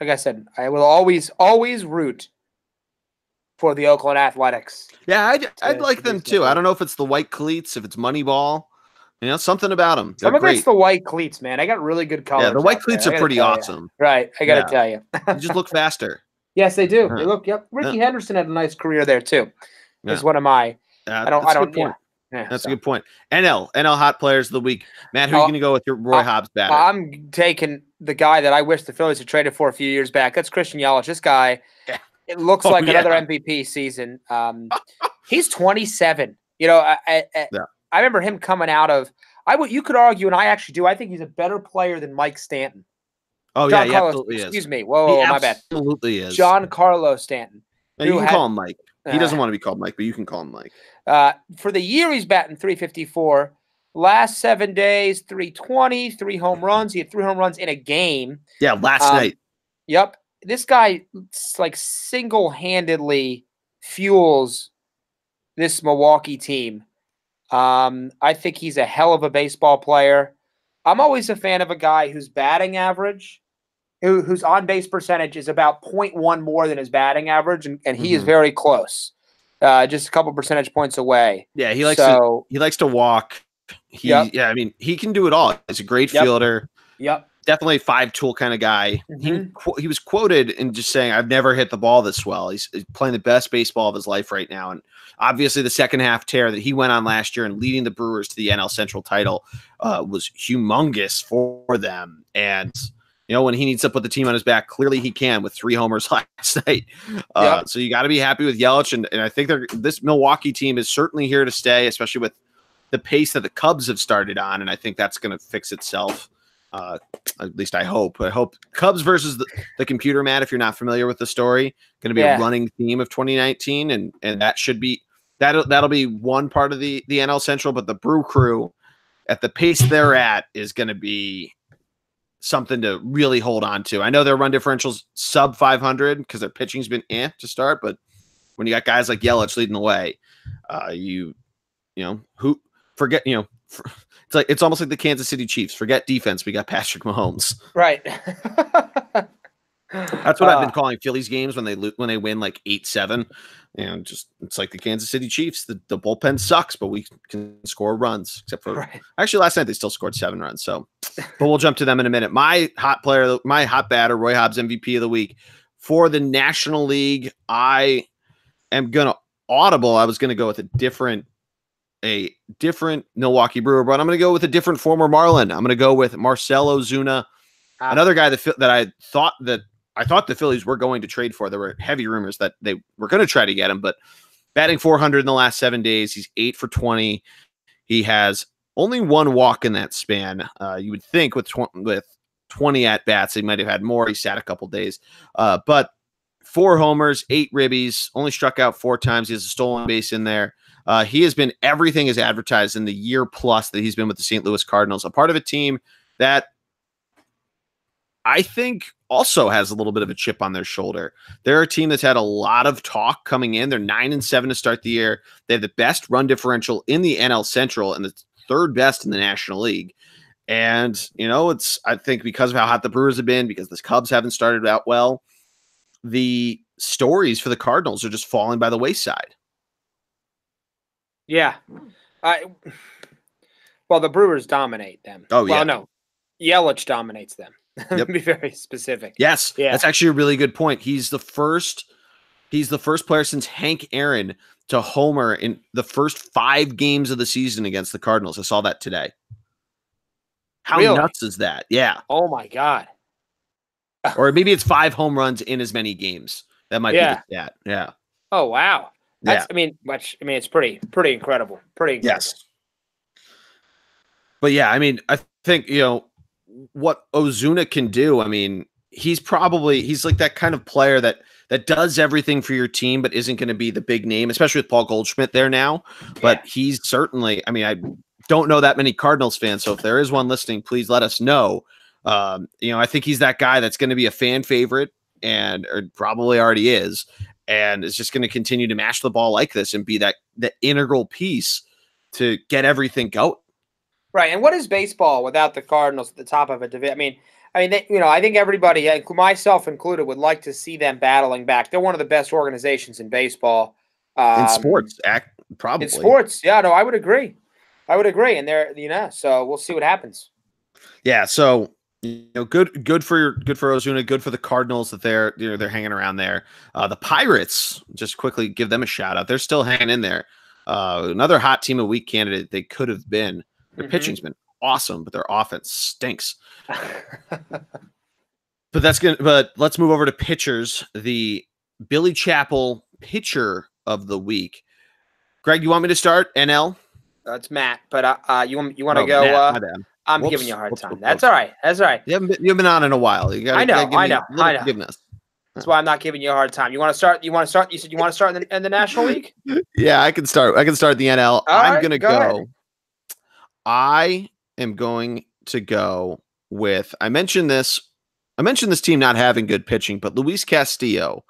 like I said, I will always root for the Oakland Athletics. Yeah, I'd like them too. I don't know if it's the white cleats, if it's Moneyball. Something about them. Some of it's the white cleats, man. I got really good colors. Yeah, the white cleats are pretty awesome. Right. I got to tell you. They just look faster. Yes, they do. They look. Yep. Ricky Henderson had a nice career there too. Is one of my. I don't. Yeah, that's a good point. NL hot players of the week. Matt, who are you going to go with your Roy Hobbs batter? I'm taking the guy that I wish the Phillies had traded for a few years back. That's Christian Yelich. This guy, it looks like another MVP season. He's 27. I remember him coming out of. You could argue, and I actually do. I think he's a better player than Mike Stanton. Oh, John he Carlos, absolutely is. Excuse me. Whoa, my bad. Absolutely is. John Carlos Stanton. You can call him Mike. He doesn't want to be called Mike, but you can call him Mike. For the year, he's batting .354. Last 7 days, .320, 3 home runs. He had 3 home runs in a game. Yeah, last night. Yep. This guy like single-handedly fuels this Milwaukee team. I think he's a hell of a baseball player. I'm always a fan of a guy whose batting average, whose on-base percentage is about 0.1 more than his batting average, and he is very close, just a couple percentage points away. Yeah, he likes to walk. Yeah, I mean, he can do it all. He's a great fielder. Yep. Definitely a 5-tool kind of guy. He was quoted in just saying, "I've never hit the ball this well." He's playing the best baseball of his life right now, and obviously the second half tear that he went on last year and leading the Brewers to the NL Central title was humongous for them. And when he needs to put the team on his back, clearly he can with 3 homers last night. So you got to be happy with Yelich, and I think this Milwaukee team is certainly here to stay, especially with the pace that the Cubs have started on, and I think that's going to fix itself. At least I hope. I hope Cubs versus the computer, Matt, if you're not familiar with the story, going to be a running theme of 2019, and that should be that'll be one part of the NL Central, but the Brew Crew at the pace they're at is going to be something to really hold on to. I know their run differential's sub 500 because their pitching's been to start, but when you got guys like Yelich leading the way, it's almost like the Kansas City Chiefs. Forget defense. We got Patrick Mahomes. Right. That's what I've been calling Phillies games when they win like 8-7. And just it's like the Kansas City Chiefs. The bullpen sucks, but we can score runs. Except for actually last night they still scored 7 runs. So, but we'll jump to them in a minute. My hot batter, Roy Hobbs, MVP of the week for the National League. I am gonna audible. I was gonna go with a different Milwaukee Brewer, but I'm going to go with a different former Marlin. I'm going to go with Marcell Ozuna, another guy that I thought the Phillies were going to trade for. There were heavy rumors that they were going to try to get him, but batting .400 in the last 7 days. He's 8 for 20. He has only 1 walk in that span. You would think with 20 at bats, he might have had more. He sat a couple days, but 4 homers, 8 ribbies, only struck out 4 times. He has a stolen base in there. He has been everything as advertised in the year plus that he's been with the St. Louis Cardinals, a part of a team that I think also has a little bit of a chip on their shoulder. They're a team that's had a lot of talk coming in. They're 9-7 to start the year. They have the best run differential in the NL Central and the third best in the National League. And, I think because of how hot the Brewers have been, because the Cubs haven't started out well, the stories for the Cardinals are just falling by the wayside. Yeah. Well, the Brewers dominate them. Oh, yeah. Well, no. Yelich dominates them. Yep. Be very specific. Yes. Yeah. That's actually a really good point. He's the first player since Hank Aaron to homer in the first 5 games of the season against the Cardinals. I saw that today. How nuts is that? Yeah. Oh my God. Or maybe it's 5 home runs in as many games. That might be the stat. Yeah. Oh wow. That's yeah. It's pretty incredible. Pretty incredible. Yes. But yeah, I think, what Ozuna can do, he's like that kind of player that does everything for your team, but isn't going to be the big name, especially with Paul Goldschmidt there now. But he's certainly, I don't know that many Cardinals fans. So if there is one listening, please let us know. I think he's that guy that's going to be a fan favorite or probably already is, and is just going to continue to mash the ball like this and be the integral piece to get everything going. Right. And what is baseball without the Cardinals at the top of a division? I think everybody, myself included, would like to see them battling back. They're one of the best organizations in baseball. In sports, probably. In sports, yeah, no, I would agree. And they're, so we'll see what happens. Yeah. So, good for Ozuna, good for the Cardinals that they're hanging around there. The Pirates, just quickly give them a shout out. They're still hanging in there. Another hot team of week candidate they could have been. Their pitching's been awesome, but their offense stinks. But let's move over to pitchers. The Billy Chappell pitcher of the week. Greg, you want me to start? NL? It's Matt, but you want to go? Matt, I'm giving you a hard time. That's all right. You haven't been on in a while. I know. Forgiveness. That's why I'm not giving you a hard time. You want to start? You said you want to start in the National League? Yeah, I can start. I can start the NL. I'm going to go. Ahead. I am going to go with. I mentioned this team not having good pitching, but Luis Castillo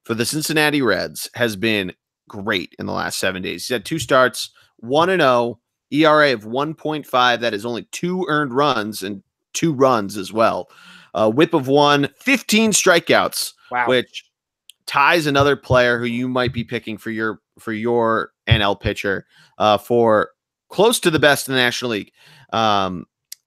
for the Cincinnati Reds has been great in the last 7 days. He's had 2 starts, 1-0, ERA of 1.5. That is only 2 earned runs and 2 runs as well. Whip of 1, 15 strikeouts, which ties another player who you might be picking for your NL pitcher for close to the best in the National League.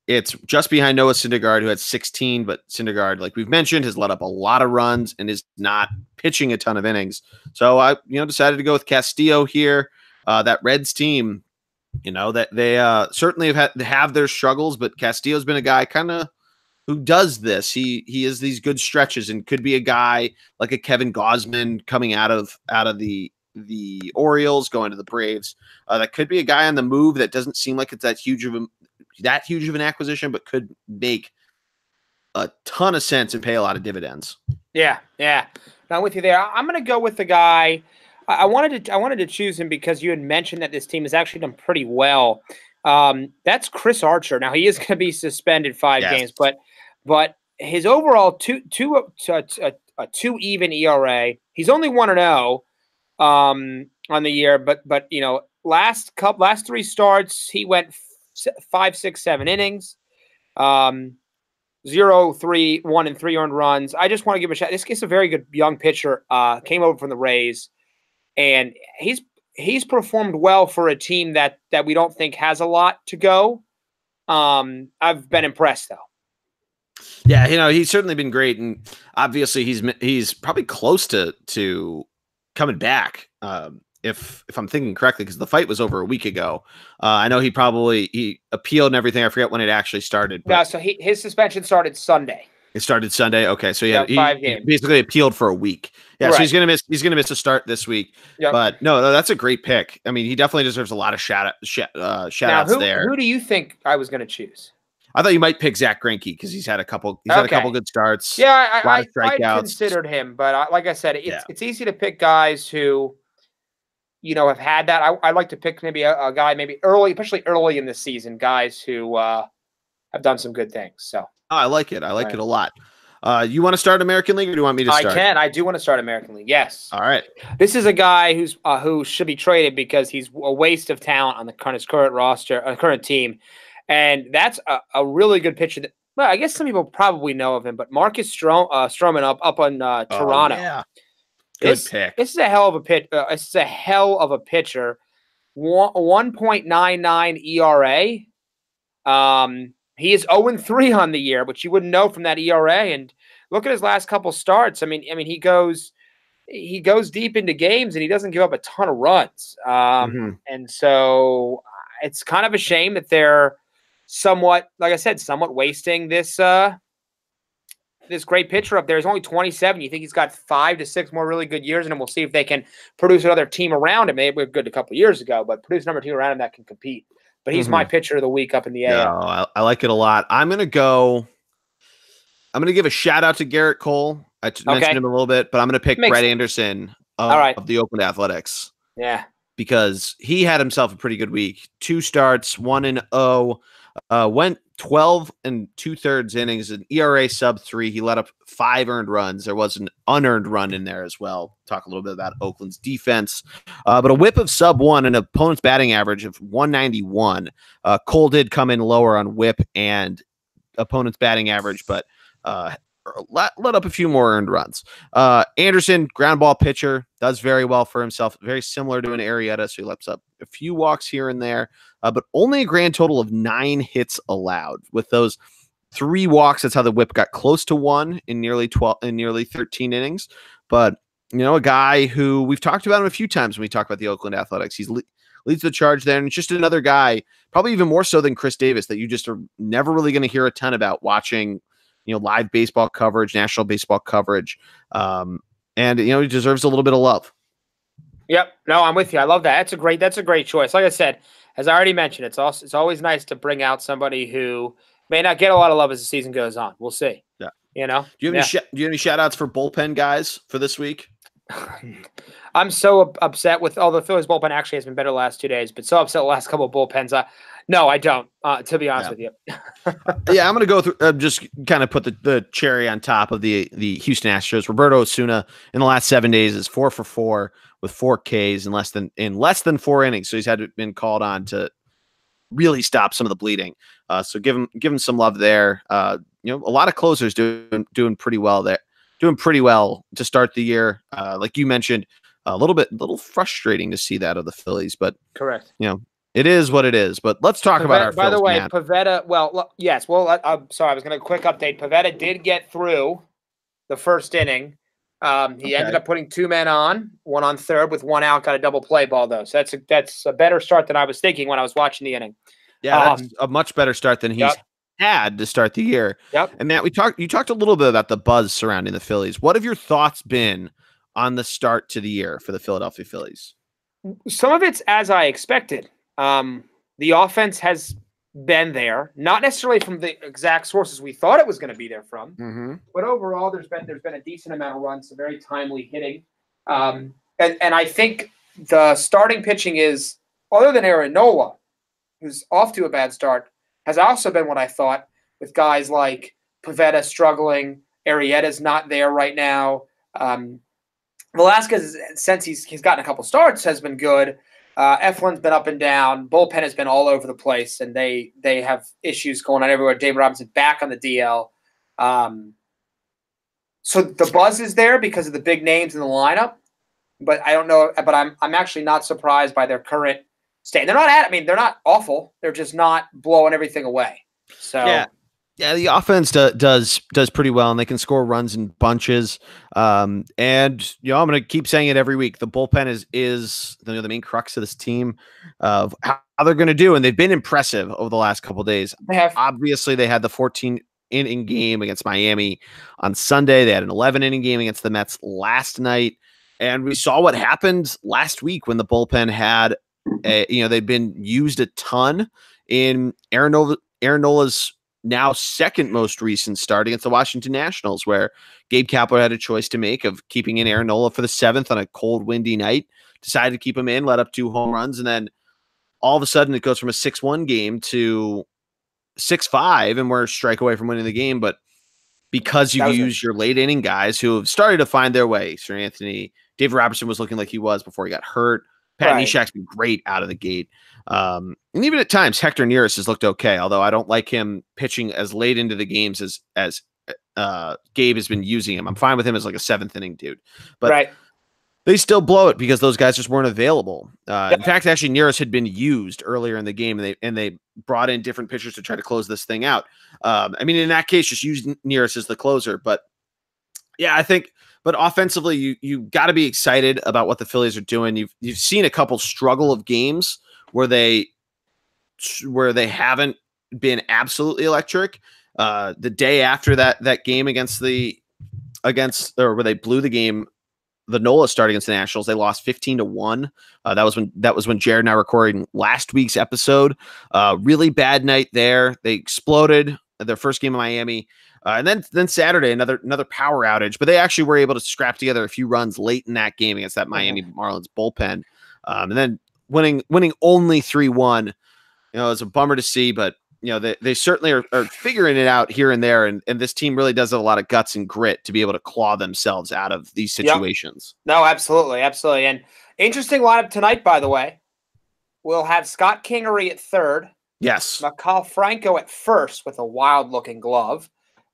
It's just behind Noah Syndergaard, who had 16, but Syndergaard, like we've mentioned, has let up a lot of runs and is not pitching a ton of innings. So I, decided to go with Castillo here. That Reds team, that they certainly have their struggles, but Castillo's been a guy kind of who does this. He has these good stretches and could be a guy like a Kevin Gausman coming out of the Orioles, going to the Braves. That could be a guy on the move that doesn't seem like it's that huge of an acquisition, but could make a ton of sense and pay a lot of dividends. Yeah. I'm with you there. I'm going to go with the guy. I wanted to choose him because you had mentioned that this team has actually done pretty well. That's Chris Archer. Now he is going to be suspended 5 games, but his overall two even ERA. He's only 1-0 on the year, but last 3 starts he went 5, 6, 7 innings, 0, 3, 1, and 3 earned runs. I just want to give him a shout. This kid's a very good young pitcher. Came over from the Rays, and he's performed well for a team that we don't think has a lot to go. I've been impressed though. Yeah, he's certainly been great, and obviously he's probably close to coming back. If I'm thinking correctly, because the fight was over a week ago. I know he appealed and everything. I forget when it actually started. Yeah, so his suspension started Sunday. It started Sunday. Okay, so he 5 games. He basically appealed for a week. Yeah, right. So he's gonna miss a start this week. Yep. But no, that's a great pick. He definitely deserves a lot of shout outs there. Who do you think I was going to choose? I thought you might pick Zach Greinke because he's had a couple good starts. Yeah, I considered him, but like I said, it's easy to pick guys who have had that. I like to pick maybe a guy maybe early, especially early in the season, guys who have done some good things. So I like it. I like it a lot. You want to start American League, or do you want me to start? I can. I do want to start American League. Yes. All right. This is a guy who should be traded because he's a waste of talent on his current roster, current team, and that's a really good pitcher. Well, I guess some people probably know of him, but Marcus Stroman up on Toronto. Yeah. Good pick. This is a hell of a pitch. This is a hell of a pitcher. 1.99 ERA. He is 0-3 on the year, which you wouldn't know from that ERA. And look at his last couple starts. I mean, he goes deep into games and he doesn't give up a ton of runs. And so it's kind of a shame that they're somewhat, like I said, somewhat wasting this this great pitcher up there. He's only 27. You think he's got 5 to 6 more really good years in him. We'll see if they can produce another team around him. They were good a couple of years ago, but produce another team around him that can compete. But he's my pitcher of the week up in the AL. Yeah, I like it a lot. I'm going to give a shout out to Garrett Cole. I mentioned him a little bit, but I'm going to pick Brett Anderson of the Oakland Athletics. Yeah. Because he had himself a pretty good week. 2 starts, 1-0, went 12 2/3 innings, an ERA sub-3. He let up 5 earned runs. There was an unearned run in there as well. Talk a little bit about Oakland's defense. But a whip of sub-1 and an opponent's batting average of 191. Cole did come in lower on whip and opponent's batting average, but let up a few more earned runs. Anderson, ground ball pitcher, does very well for himself. Very similar to an Arrieta, so he lets up a few walks here and there, but only a grand total of 9 hits allowed. With those 3 walks, that's how the whip got close to 1 in nearly 13 innings. But a guy who we've talked about him a few times when we talk about the Oakland Athletics. He's leads the charge there, and it's just another guy, probably even more so than Chris Davis, that you just are never really going to hear a ton about watching live baseball coverage, national baseball coverage. And he deserves a little bit of love. Yep. No, I'm with you. I love that. That's a great choice. Like I said, as I already mentioned, it's always nice to bring out somebody who may not get a lot of love as the season goes on. We'll see. Yeah. Do you have any shout outs for bullpen guys for this week? I'm so upset with the Phillies bullpen actually has been better the last 2 days, but so upset the last couple of bullpens. No, I don't, to be honest with you. Yeah, I'm going to go through, just kind of put the cherry on top of the Houston Astros. Roberto Osuna in the last 7 days is 4 for 4 with 4 Ks in less than 4 innings. So he's been called on to really stop some of the bleeding. So give him some love there. A lot of closers doing pretty well there. Doing pretty well to start the year. Like you mentioned, a little frustrating to see that of the Phillies, but correct. It is what it is. But let's talk about our. By the way, man. Pivetta. Well, yes. Well, I'm sorry. I was going to quick update. Pivetta did get through the first inning. He ended up putting 2 men on, 1 on third with 1 out. Got a double play ball though, so that's a better start than I was thinking when I was watching the inning. Yeah, that's a much better start than he's had to start the year. Yep. And Matt, you talked a little bit about the buzz surrounding the Phillies. What have your thoughts been on the start to the year for the Philadelphia Phillies? Some of it's as I expected. The offense has been there, not necessarily from the exact sources we thought it was going to be there from, but overall there's been a decent amount of runs, some very timely hitting. And I think the starting pitching is, other than Aaron Nola, who's off to a bad start, has also been what I thought, with guys like Pivetta struggling. Arrieta's not there right now. Velasquez, since he's gotten a couple starts, has been good. Eflin's been up and down. Bullpen has been all over the place, and they have issues going on everywhere. David Robinson back on the DL. So the buzz is there because of the big names in the lineup, but I don't know. But I'm actually not surprised by their current state. They're not awful. They're just not blowing everything away. So yeah, the offense does pretty well, and they can score runs in bunches. And I'm going to keep saying it every week. The bullpen is the main crux of this team of how they're going to do, and they've been impressive over the last couple of days. Obviously, they had the 14-inning game against Miami on Sunday. They had an 11-inning game against the Mets last night, and we saw what happened last week when the bullpen had they've been used a ton in Aaron Nola's now second most recent start against the Washington Nationals, where Gabe Kapler had a choice to make of keeping in Aaron Nola for the 7th on a cold, windy night, decided to keep him in, let up 2 home runs, and then all of a sudden it goes from a 6-1 game to 6-5, and we're a strike away from winning the game. But because you use your late inning guys who have started to find their way. Sir Anthony, David Robertson was looking like he was before he got hurt. Pat Neshek's been great out of the gate. And even at times, Hector Neris has looked okay, although I don't like him pitching as late into the games as Gabe has been using him. I'm fine with him as like a 7th inning dude. But they still blow it because those guys just weren't available. In fact, actually, Neris had been used earlier in the game, and they brought in different pitchers to try to close this thing out. I mean, in that case, just use Neris as the closer. But yeah, I think. But offensively, you got to be excited about what the Phillies are doing. You've seen a couple struggle of games where they haven't been absolutely electric. The day after that game where they blew the game. The Nola start against the Nationals, they lost 15-1. That was when Jared and I were recording last week's episode. Really bad night there. They exploded their first game in Miami, and then Saturday another power outage. But they actually were able to scrap together a few runs late in that game against that Miami Marlins bullpen, and then winning only 3-1. It was a bummer to see, but they certainly are figuring it out here and there, and this team really does have a lot of guts and grit to be able to claw themselves out of these situations. Yep. No, absolutely. And interesting lineup tonight, by the way. We'll have Scott Kingery at third. Yes. Macal Franco at first with a wild-looking glove.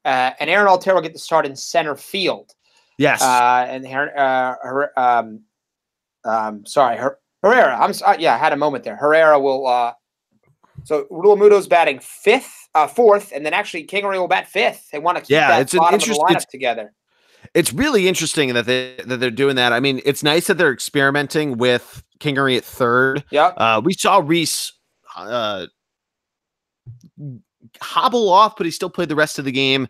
And Aaron Altero will get the start in center field. Yes. Herrera. I had a moment there. Herrera will... So Realmuto's batting fourth, and then actually Kingery will bat fifth. They want to keep that bottom of the lineup together. It's really interesting that they're doing that. I mean, it's nice that they're experimenting with Kingery at third. Yeah. We saw Reese hobble off, but he still played the rest of the game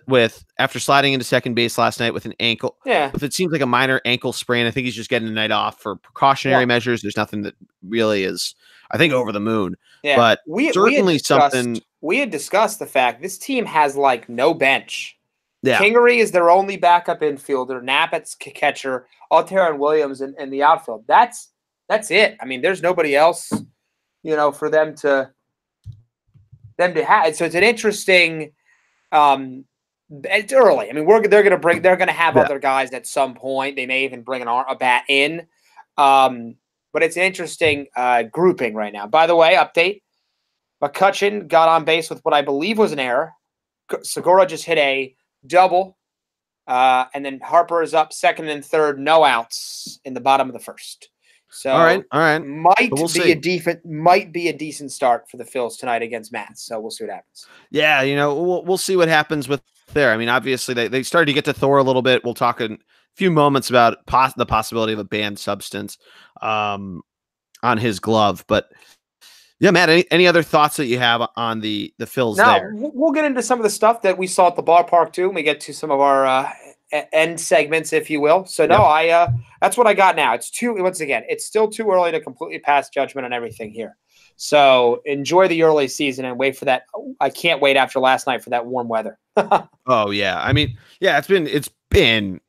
with after sliding into second base last night with an ankle. Yeah. If it seems like a minor ankle sprain, I think he's just getting a night off for precautionary measures. There's nothing that really is, I think, over the moon. Yeah. But we had discussed the fact this team has like no bench. Yeah. Kingery is their only backup infielder. Nappett's catcher. Altero and Williams in the outfield. That's it. I mean, there's nobody else, for them to have. So it's an interesting. It's early. I mean, they're going to have other guys at some point. They may even bring a bat in. But it's an interesting grouping right now. By the way, update: McCutchen got on base with what I believe was an error. Segura just hit a double, and then Harper is up second and third, no outs in the bottom of the first. So all right, might be a decent start for the Phils tonight against Mats. So we'll see what happens. Yeah, we'll see what happens with there. I mean, obviously they started to get to Thor a little bit. We'll talk in a few moments about the possibility of a banned substance on his glove, but. Yeah, Matt, any other thoughts that you have on the Phils there? We'll get into some of the stuff that we saw at the ballpark, too, when we get to some of our end segments, if you will. So, that's what I got now. It's still too early to completely pass judgment on everything here. So, enjoy the early season and wait for that. I can't wait after last night for that warm weather. Oh, yeah. I mean, yeah, it's been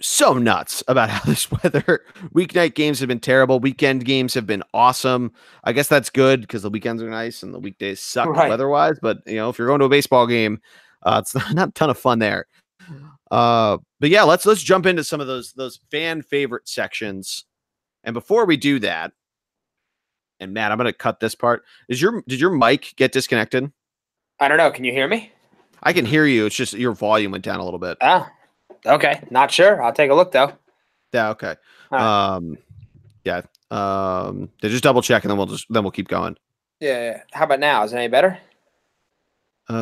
so nuts about how this weather weeknight games have been terrible. Weekend games have been awesome. I guess that's good because the weekends are nice and the weekdays suck weather-wise. But if you're going to a baseball game, it's not a ton of fun there. But yeah, let's jump into some of those fan favorite sections. And before we do that, and Matt, I'm going to cut this part. Did your mic get disconnected? I don't know. Can you hear me? I can hear you. It's just your volume went down a little bit. Oh. Okay, not sure. I'll take a look though. Yeah. Okay. Right. Just double check, and then we'll keep going. Yeah. How about now? Is it any better? Maybe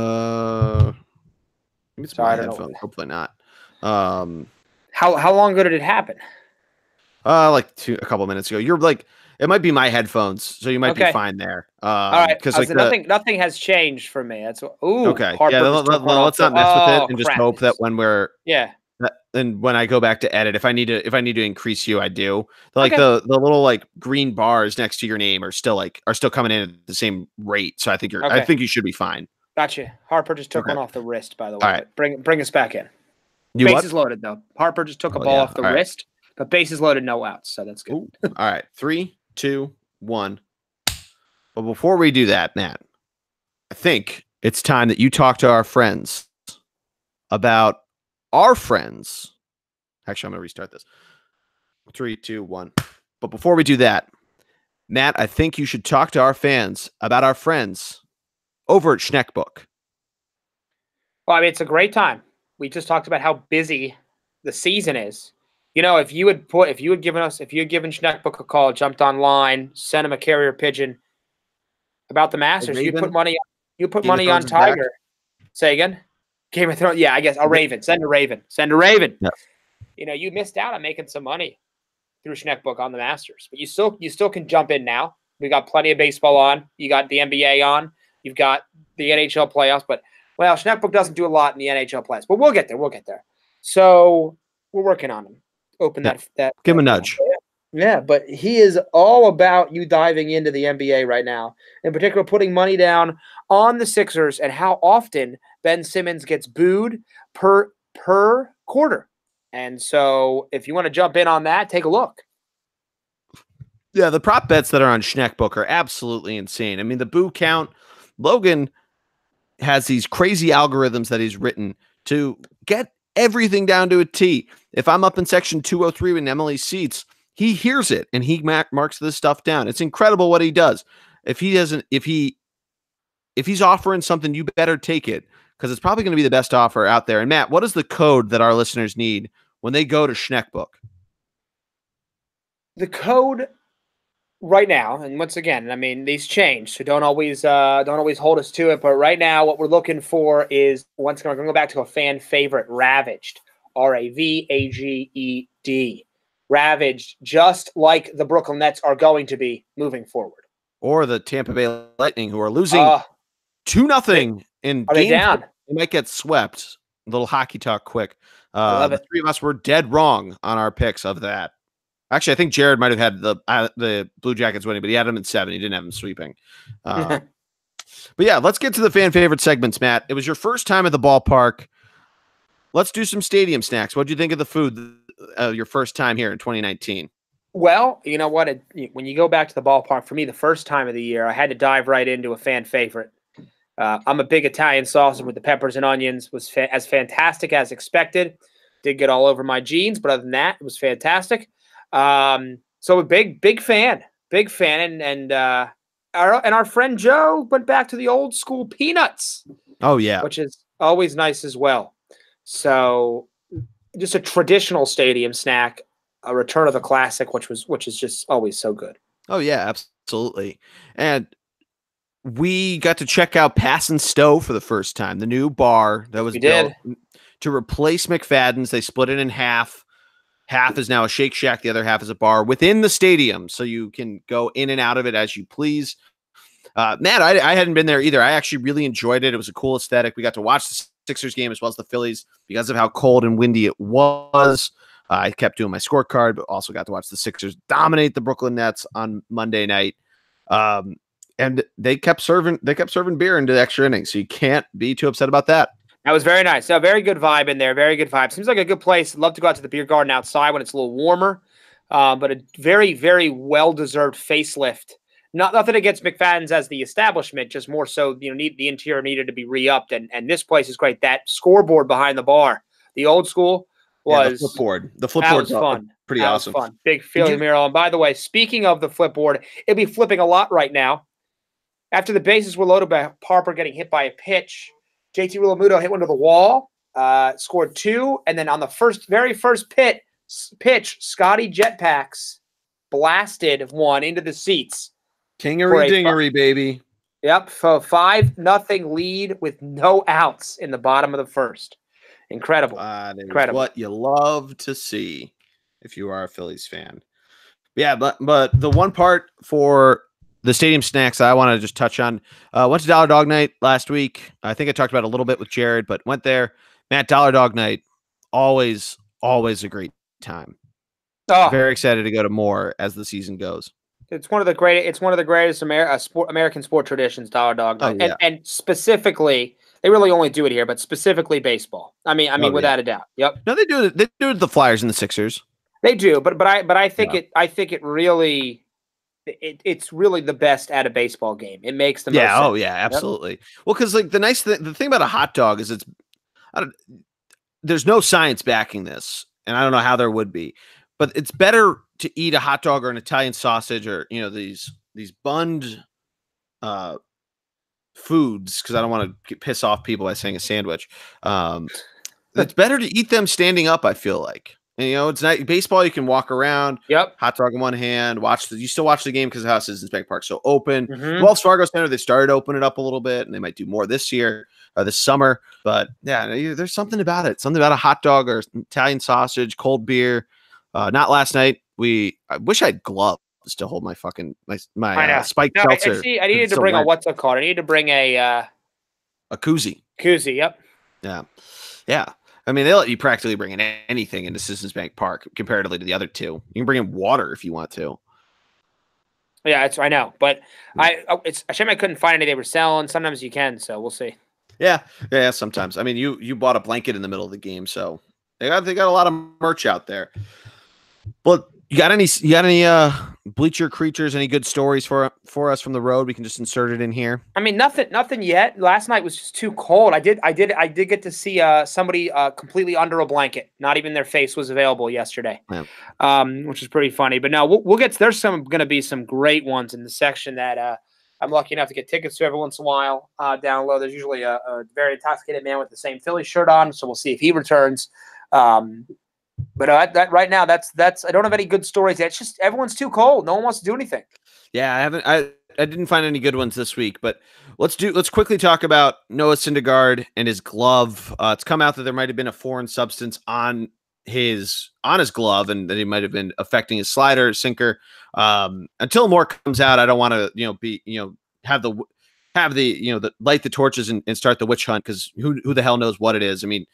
it's my headphones. Hopefully not. How long ago did it happen? Like a couple minutes ago. You're like, it might be my headphones, so you might be fine there. All right, because nothing has changed for me. That's okay. Yeah, let's not mess with it and just hope that when we're and when I go back to edit, if I need to increase you, I do. Like the little like green bars next to your name are still coming in at the same rate. So I think I think you should be fine. Gotcha. Harper just took one off the wrist, by the way. All right. Bring us back in. Bases loaded though. Harper just took a ball off the wrist, but bases loaded, no outs. So that's good. All right. 3, 2, 1. But before we do that, Matt, I think it's time that you talk to our friends about our friends. Actually, I'm going to restart this. 3, 2, 1. But before we do that, Matt, I think you should talk to our fans about our friends over at Schneckbook. Well, I mean, it's a great time. We just talked about how busy the season is. You know, if you had given Schneckbook a call, jumped online, sent him a carrier pigeon about the Masters, you put money Game of on Thrones is back. Tiger. Say again? Game of Thrones. Yeah, I guess a Raven. Send a Raven. Send a Raven. Yeah. You know, you missed out on making some money through Schneckbook on the Masters, but you still can jump in now. We got plenty of baseball on. You got the NBA on. You've got the NHL playoffs, but well, Schneckbook doesn't do a lot in the NHL playoffs, but we'll get there. We'll get there. So we're working on him. Open that. Give him a nudge. Yeah, but he is all about you diving into the NBA right now. In particular, putting money down on the Sixers and how often Ben Simmons gets booed per quarter. And so if you want to jump in on that, take a look. Yeah, the prop bets that are on Schneckbook are absolutely insane. I mean, the boo count, Logan has these crazy algorithms that he's written to get everything down to a T. If I'm up in section 203 in Emily's seats, he hears it and he marks this stuff down. It's incredible what he does. If he's offering something, you better take it because it's probably going to be the best offer out there. And Matt, what is the code that our listeners need when they go to Schneckbook? The code right now, and once again, I mean, these change, so don't always hold us to it. But right now, what we're looking for is, once again, we're going to go back to a fan favorite, Ravaged, Ravaged, Ravaged, just like the Brooklyn Nets are going to be moving forward, or the Tampa Bay Lightning, who are losing 2-0 in are game. They down? They might get swept. A little hockey talk, quick. The three of us were dead wrong on our picks of that. Actually, I think Jared might have had the Blue Jackets winning, but he had them in 7. He didn't have them sweeping. But yeah, let's get to the fan favorite segments, Matt. It was your first time at the ballpark. Let's do some stadium snacks. What did you think of the food your first time here in 2019? Well, you know what? When you go back to the ballpark, for me, the first time of the year, I had to dive right into a fan favorite. I'm a big Italian sausage with the peppers and onions. Was as fantastic as expected. Did get all over my jeans, but other than that, it was fantastic. So a big fan, and our friend Joe went back to the old school peanuts. Oh yeah, which is always nice as well. So just a traditional stadium snack, a return of the classic, which is just always so good. Oh yeah, absolutely. And we got to check out Pass and Stow for the first time, the new bar that was built to replace McFadden's. They split it in half. Half is now a Shake Shack. The other half is a bar within the stadium. So you can go in and out of it as you please. Matt, I hadn't been there either. I actually really enjoyed it. It was a cool aesthetic. We got to watch the Sixers game as well as the Phillies because of how cold and windy it was. I kept doing my scorecard, but also got to watch the Sixers dominate the Brooklyn Nets on Monday night. And they kept serving beer into the extra innings. So you can't be too upset about that. That was very nice. A very good vibe in there. Very good vibe. Seems like a good place. Love to go out to the beer garden outside when it's a little warmer. But a very, very well-deserved facelift. Nothing against McFadden's as the establishment, just more so, the interior needed to be re-upped. And this place is great. That scoreboard behind the bar, the old school, was the flipboard. The flipboard's fun. Pretty awesome. Fun. Big Philly mural. And by the way, speaking of the flipboard, it'll be flipping a lot right now. After the bases were loaded by Harper getting hit by a pitch, JT Realmuto hit one to the wall, scored 2, and then on the very first pitch, Scotty Jetpacks blasted one into the seats. Kingery-dingery, baby. Yep, so 5-0 lead with no outs in the bottom of the first. Incredible. Incredible. What you love to see if you are a Phillies fan. Yeah, but the one part for the stadium snacks I want to just touch on. Went to Dollar Dog Night last week. I think I talked about it a little bit with Jared, but went there. Matt, Dollar Dog Night, always a great time. Oh. Very excited to go to more as the season goes. It's one of the greatest American sport traditions, Dollar Dog Night. Oh, yeah. and specifically, they really only do it here, but specifically baseball. I mean, without a doubt. Yep. No, they do it. They do it with the Flyers and the Sixers. They do, but I think it really. It's really the best at a baseball game. It makes the most sense. Oh yeah, absolutely. Yep. Well, because like the thing about a hot dog is there's no science backing this, and I don't know how there would be, but it's better to eat a hot dog or an Italian sausage or these bunned foods, because I don't want to piss off people by saying a sandwich. It's better to eat them standing up, I feel like. And, it's not baseball. You can walk around. Yep. Hot dog in one hand. You still watch the game because the house is in Bank Park, so open. Mm-hmm. Wells Fargo Center, they started to open it up a little bit, and they might do more this year, this summer. But yeah, there's something about it. Something about a hot dog or Italian sausage, cold beer. Not last night. I wish I had gloves to hold my fucking my spiked seltzer. I needed to bring what's it called? I needed to bring a koozie. Koozie. Yep. Yeah. I mean, they let you practically bring in anything into Citizens Bank Park comparatively to the other two. You can bring in water if you want to. Yeah, I know, but it's a shame I couldn't find any they were selling. Sometimes you can, so we'll see. Yeah, sometimes. I mean, you bought a blanket in the middle of the game, so they got a lot of merch out there. But you got any bleacher creatures? Any good stories for us from the road? We can just insert it in here. I mean, nothing yet. Last night was just too cold. I did get to see somebody completely under a blanket. Not even their face was available yesterday, which is pretty funny. But no, we'll get. There's going to be some great ones in the section that I'm lucky enough to get tickets to every once in a while. Down low, there's usually a very intoxicated man with the same Philly shirt on, so we'll see if he returns. But that right now, that's I don't have any good stories. It's just everyone's too cold. No one wants to do anything. Yeah, I didn't find any good ones this week. But let's quickly talk about Noah Syndergaard and his glove. It's come out that there might have been a foreign substance on his glove, and that he might have been affecting his slider, sinker. Until more comes out, I don't want to have the light the torches and start the witch hunt, because who the hell knows what it is? I mean,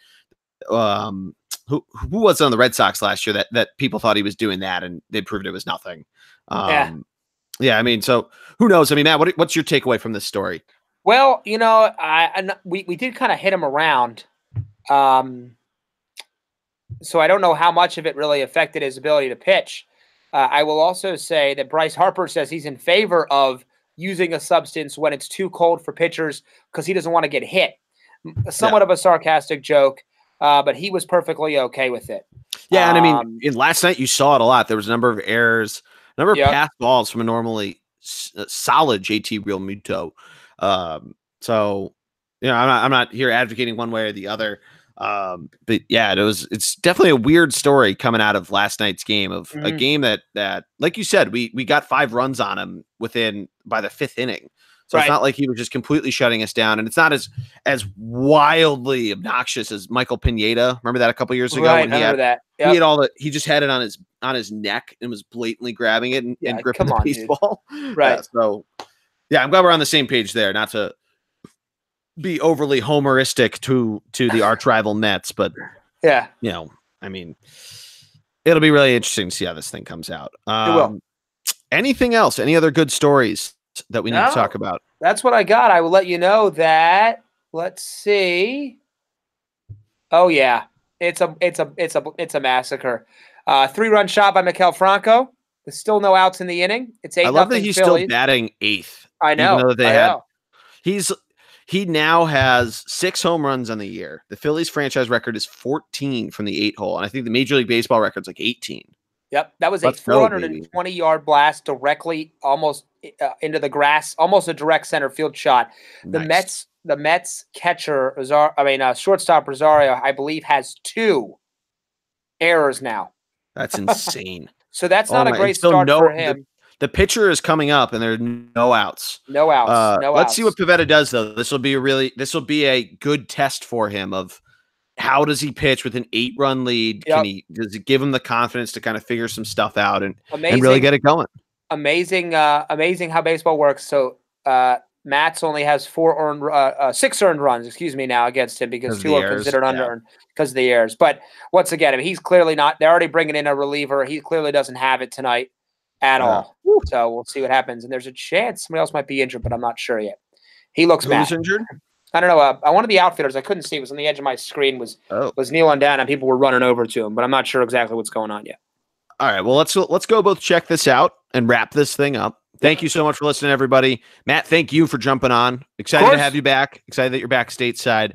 who was on the Red Sox last year that people thought he was doing that, and they proved it was nothing. Yeah. I mean, so who knows? I mean, Matt, what's your takeaway from this story? Well, we did kind of hit him around. So I don't know how much of it really affected his ability to pitch. I will also say that Bryce Harper says he's in favor of using a substance when it's too cold for pitchers because he doesn't want to get hit. Somewhat of a sarcastic joke. But he was perfectly okay with it. Yeah, and I mean, last night you saw it a lot. There was a number of errors, a number of pass balls from a normally solid JT Realmuto. So, I'm not here advocating one way or the other. But yeah, it's definitely a weird story coming out of last night's game, of a game that, like you said, we got 5 runs on him by the 5th inning. So It's not like he was just completely shutting us down, and it's not as wildly obnoxious as Michael Pineda. Remember that a couple years ago? Right, I remember that. Yep. He just had it on his neck and was blatantly grabbing it and gripping the baseball. Right. So I'm glad we're on the same page there. Not to be overly homeristic to the arch rival Mets, but I mean, it'll be really interesting to see how this thing comes out. It will. Anything else? Any other good stories that we need to talk about? That's what I got. I will let you know that. Let's see. Oh yeah, it's a massacre. 3-run shot by Maikel Franco. There's still no outs in the inning. It's 8-0. I love that he's Phillies. Still batting 8th. I know. Even though he now has 6 home runs on the year. The Phillies franchise record is 14 from the 8-hole, and I think the Major League Baseball record's like 18. Yep, that was a 420-yard blast directly almost into the grass, almost a direct center field shot. Nice. The Mets catcher, shortstop Rosario, I believe, has 2 errors now. That's insane. So that's not a great start for him. The pitcher is coming up, and there are no outs. No outs. Let's see what Pivetta does, though. This will be a good test for him of how does he pitch with an 8-run lead? Yep. Does it give him the confidence to kind of figure some stuff out and really get it going? Amazing how baseball works. So Mats only has 6 earned runs, now against him because 2 are considered unearned because of the errors. But once again, he's clearly not. They're already bringing in a reliever. He clearly doesn't have it tonight at all. So we'll see what happens. And there's a chance somebody else might be injured, but I'm not sure yet. He looks bad. Who's injured? I don't know. One of the outfielders I couldn't see, was on the edge of my screen, was kneeling down, and people were running over to him, but I'm not sure exactly what's going on yet. All right. Well, let's go both check this out and wrap this thing up. Thank you so much for listening, everybody. Matt, thank you for jumping on. Excited to have you back. Excited that you're back stateside.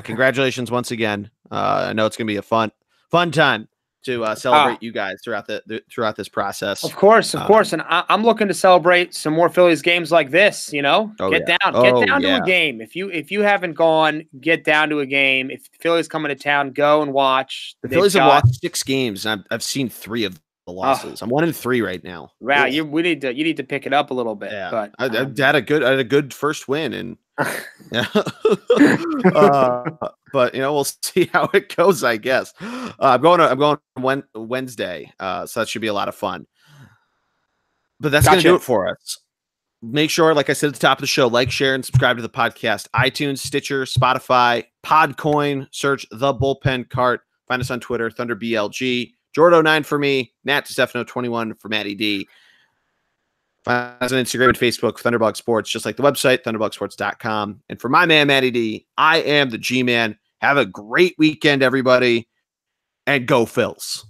Congratulations once again. I know it's going to be a fun time to celebrate you guys throughout this process. Of course. And I'm looking to celebrate some more Phillies games like this, get down to a game. If you haven't gone, get down to a game. If the Phillies coming to town, go and watch. The Phillies have lost 6 games, and I've seen 3 of the losses. I'm 1-3 right now. Wow, you need to pick it up a little bit. Yeah, but I had a good first win, and yeah. But we'll see how it goes, I guess. I'm going Wednesday, so that should be a lot of fun. But that's going to do it for us. Make sure, like I said at the top of the show, like, share, and subscribe to the podcast. iTunes, Stitcher, Spotify, Podcoin. Search The Bullpen Cart. Find us on Twitter, ThunderBLG. Jordo9 for me, Nat DeStefano21 for Matty D. Find us on Instagram and Facebook, Thunderbug Sports, just like the website, thunderbugsports.com. And for my man, Matty D, I am the G-Man. Have a great weekend, everybody, and go Phils.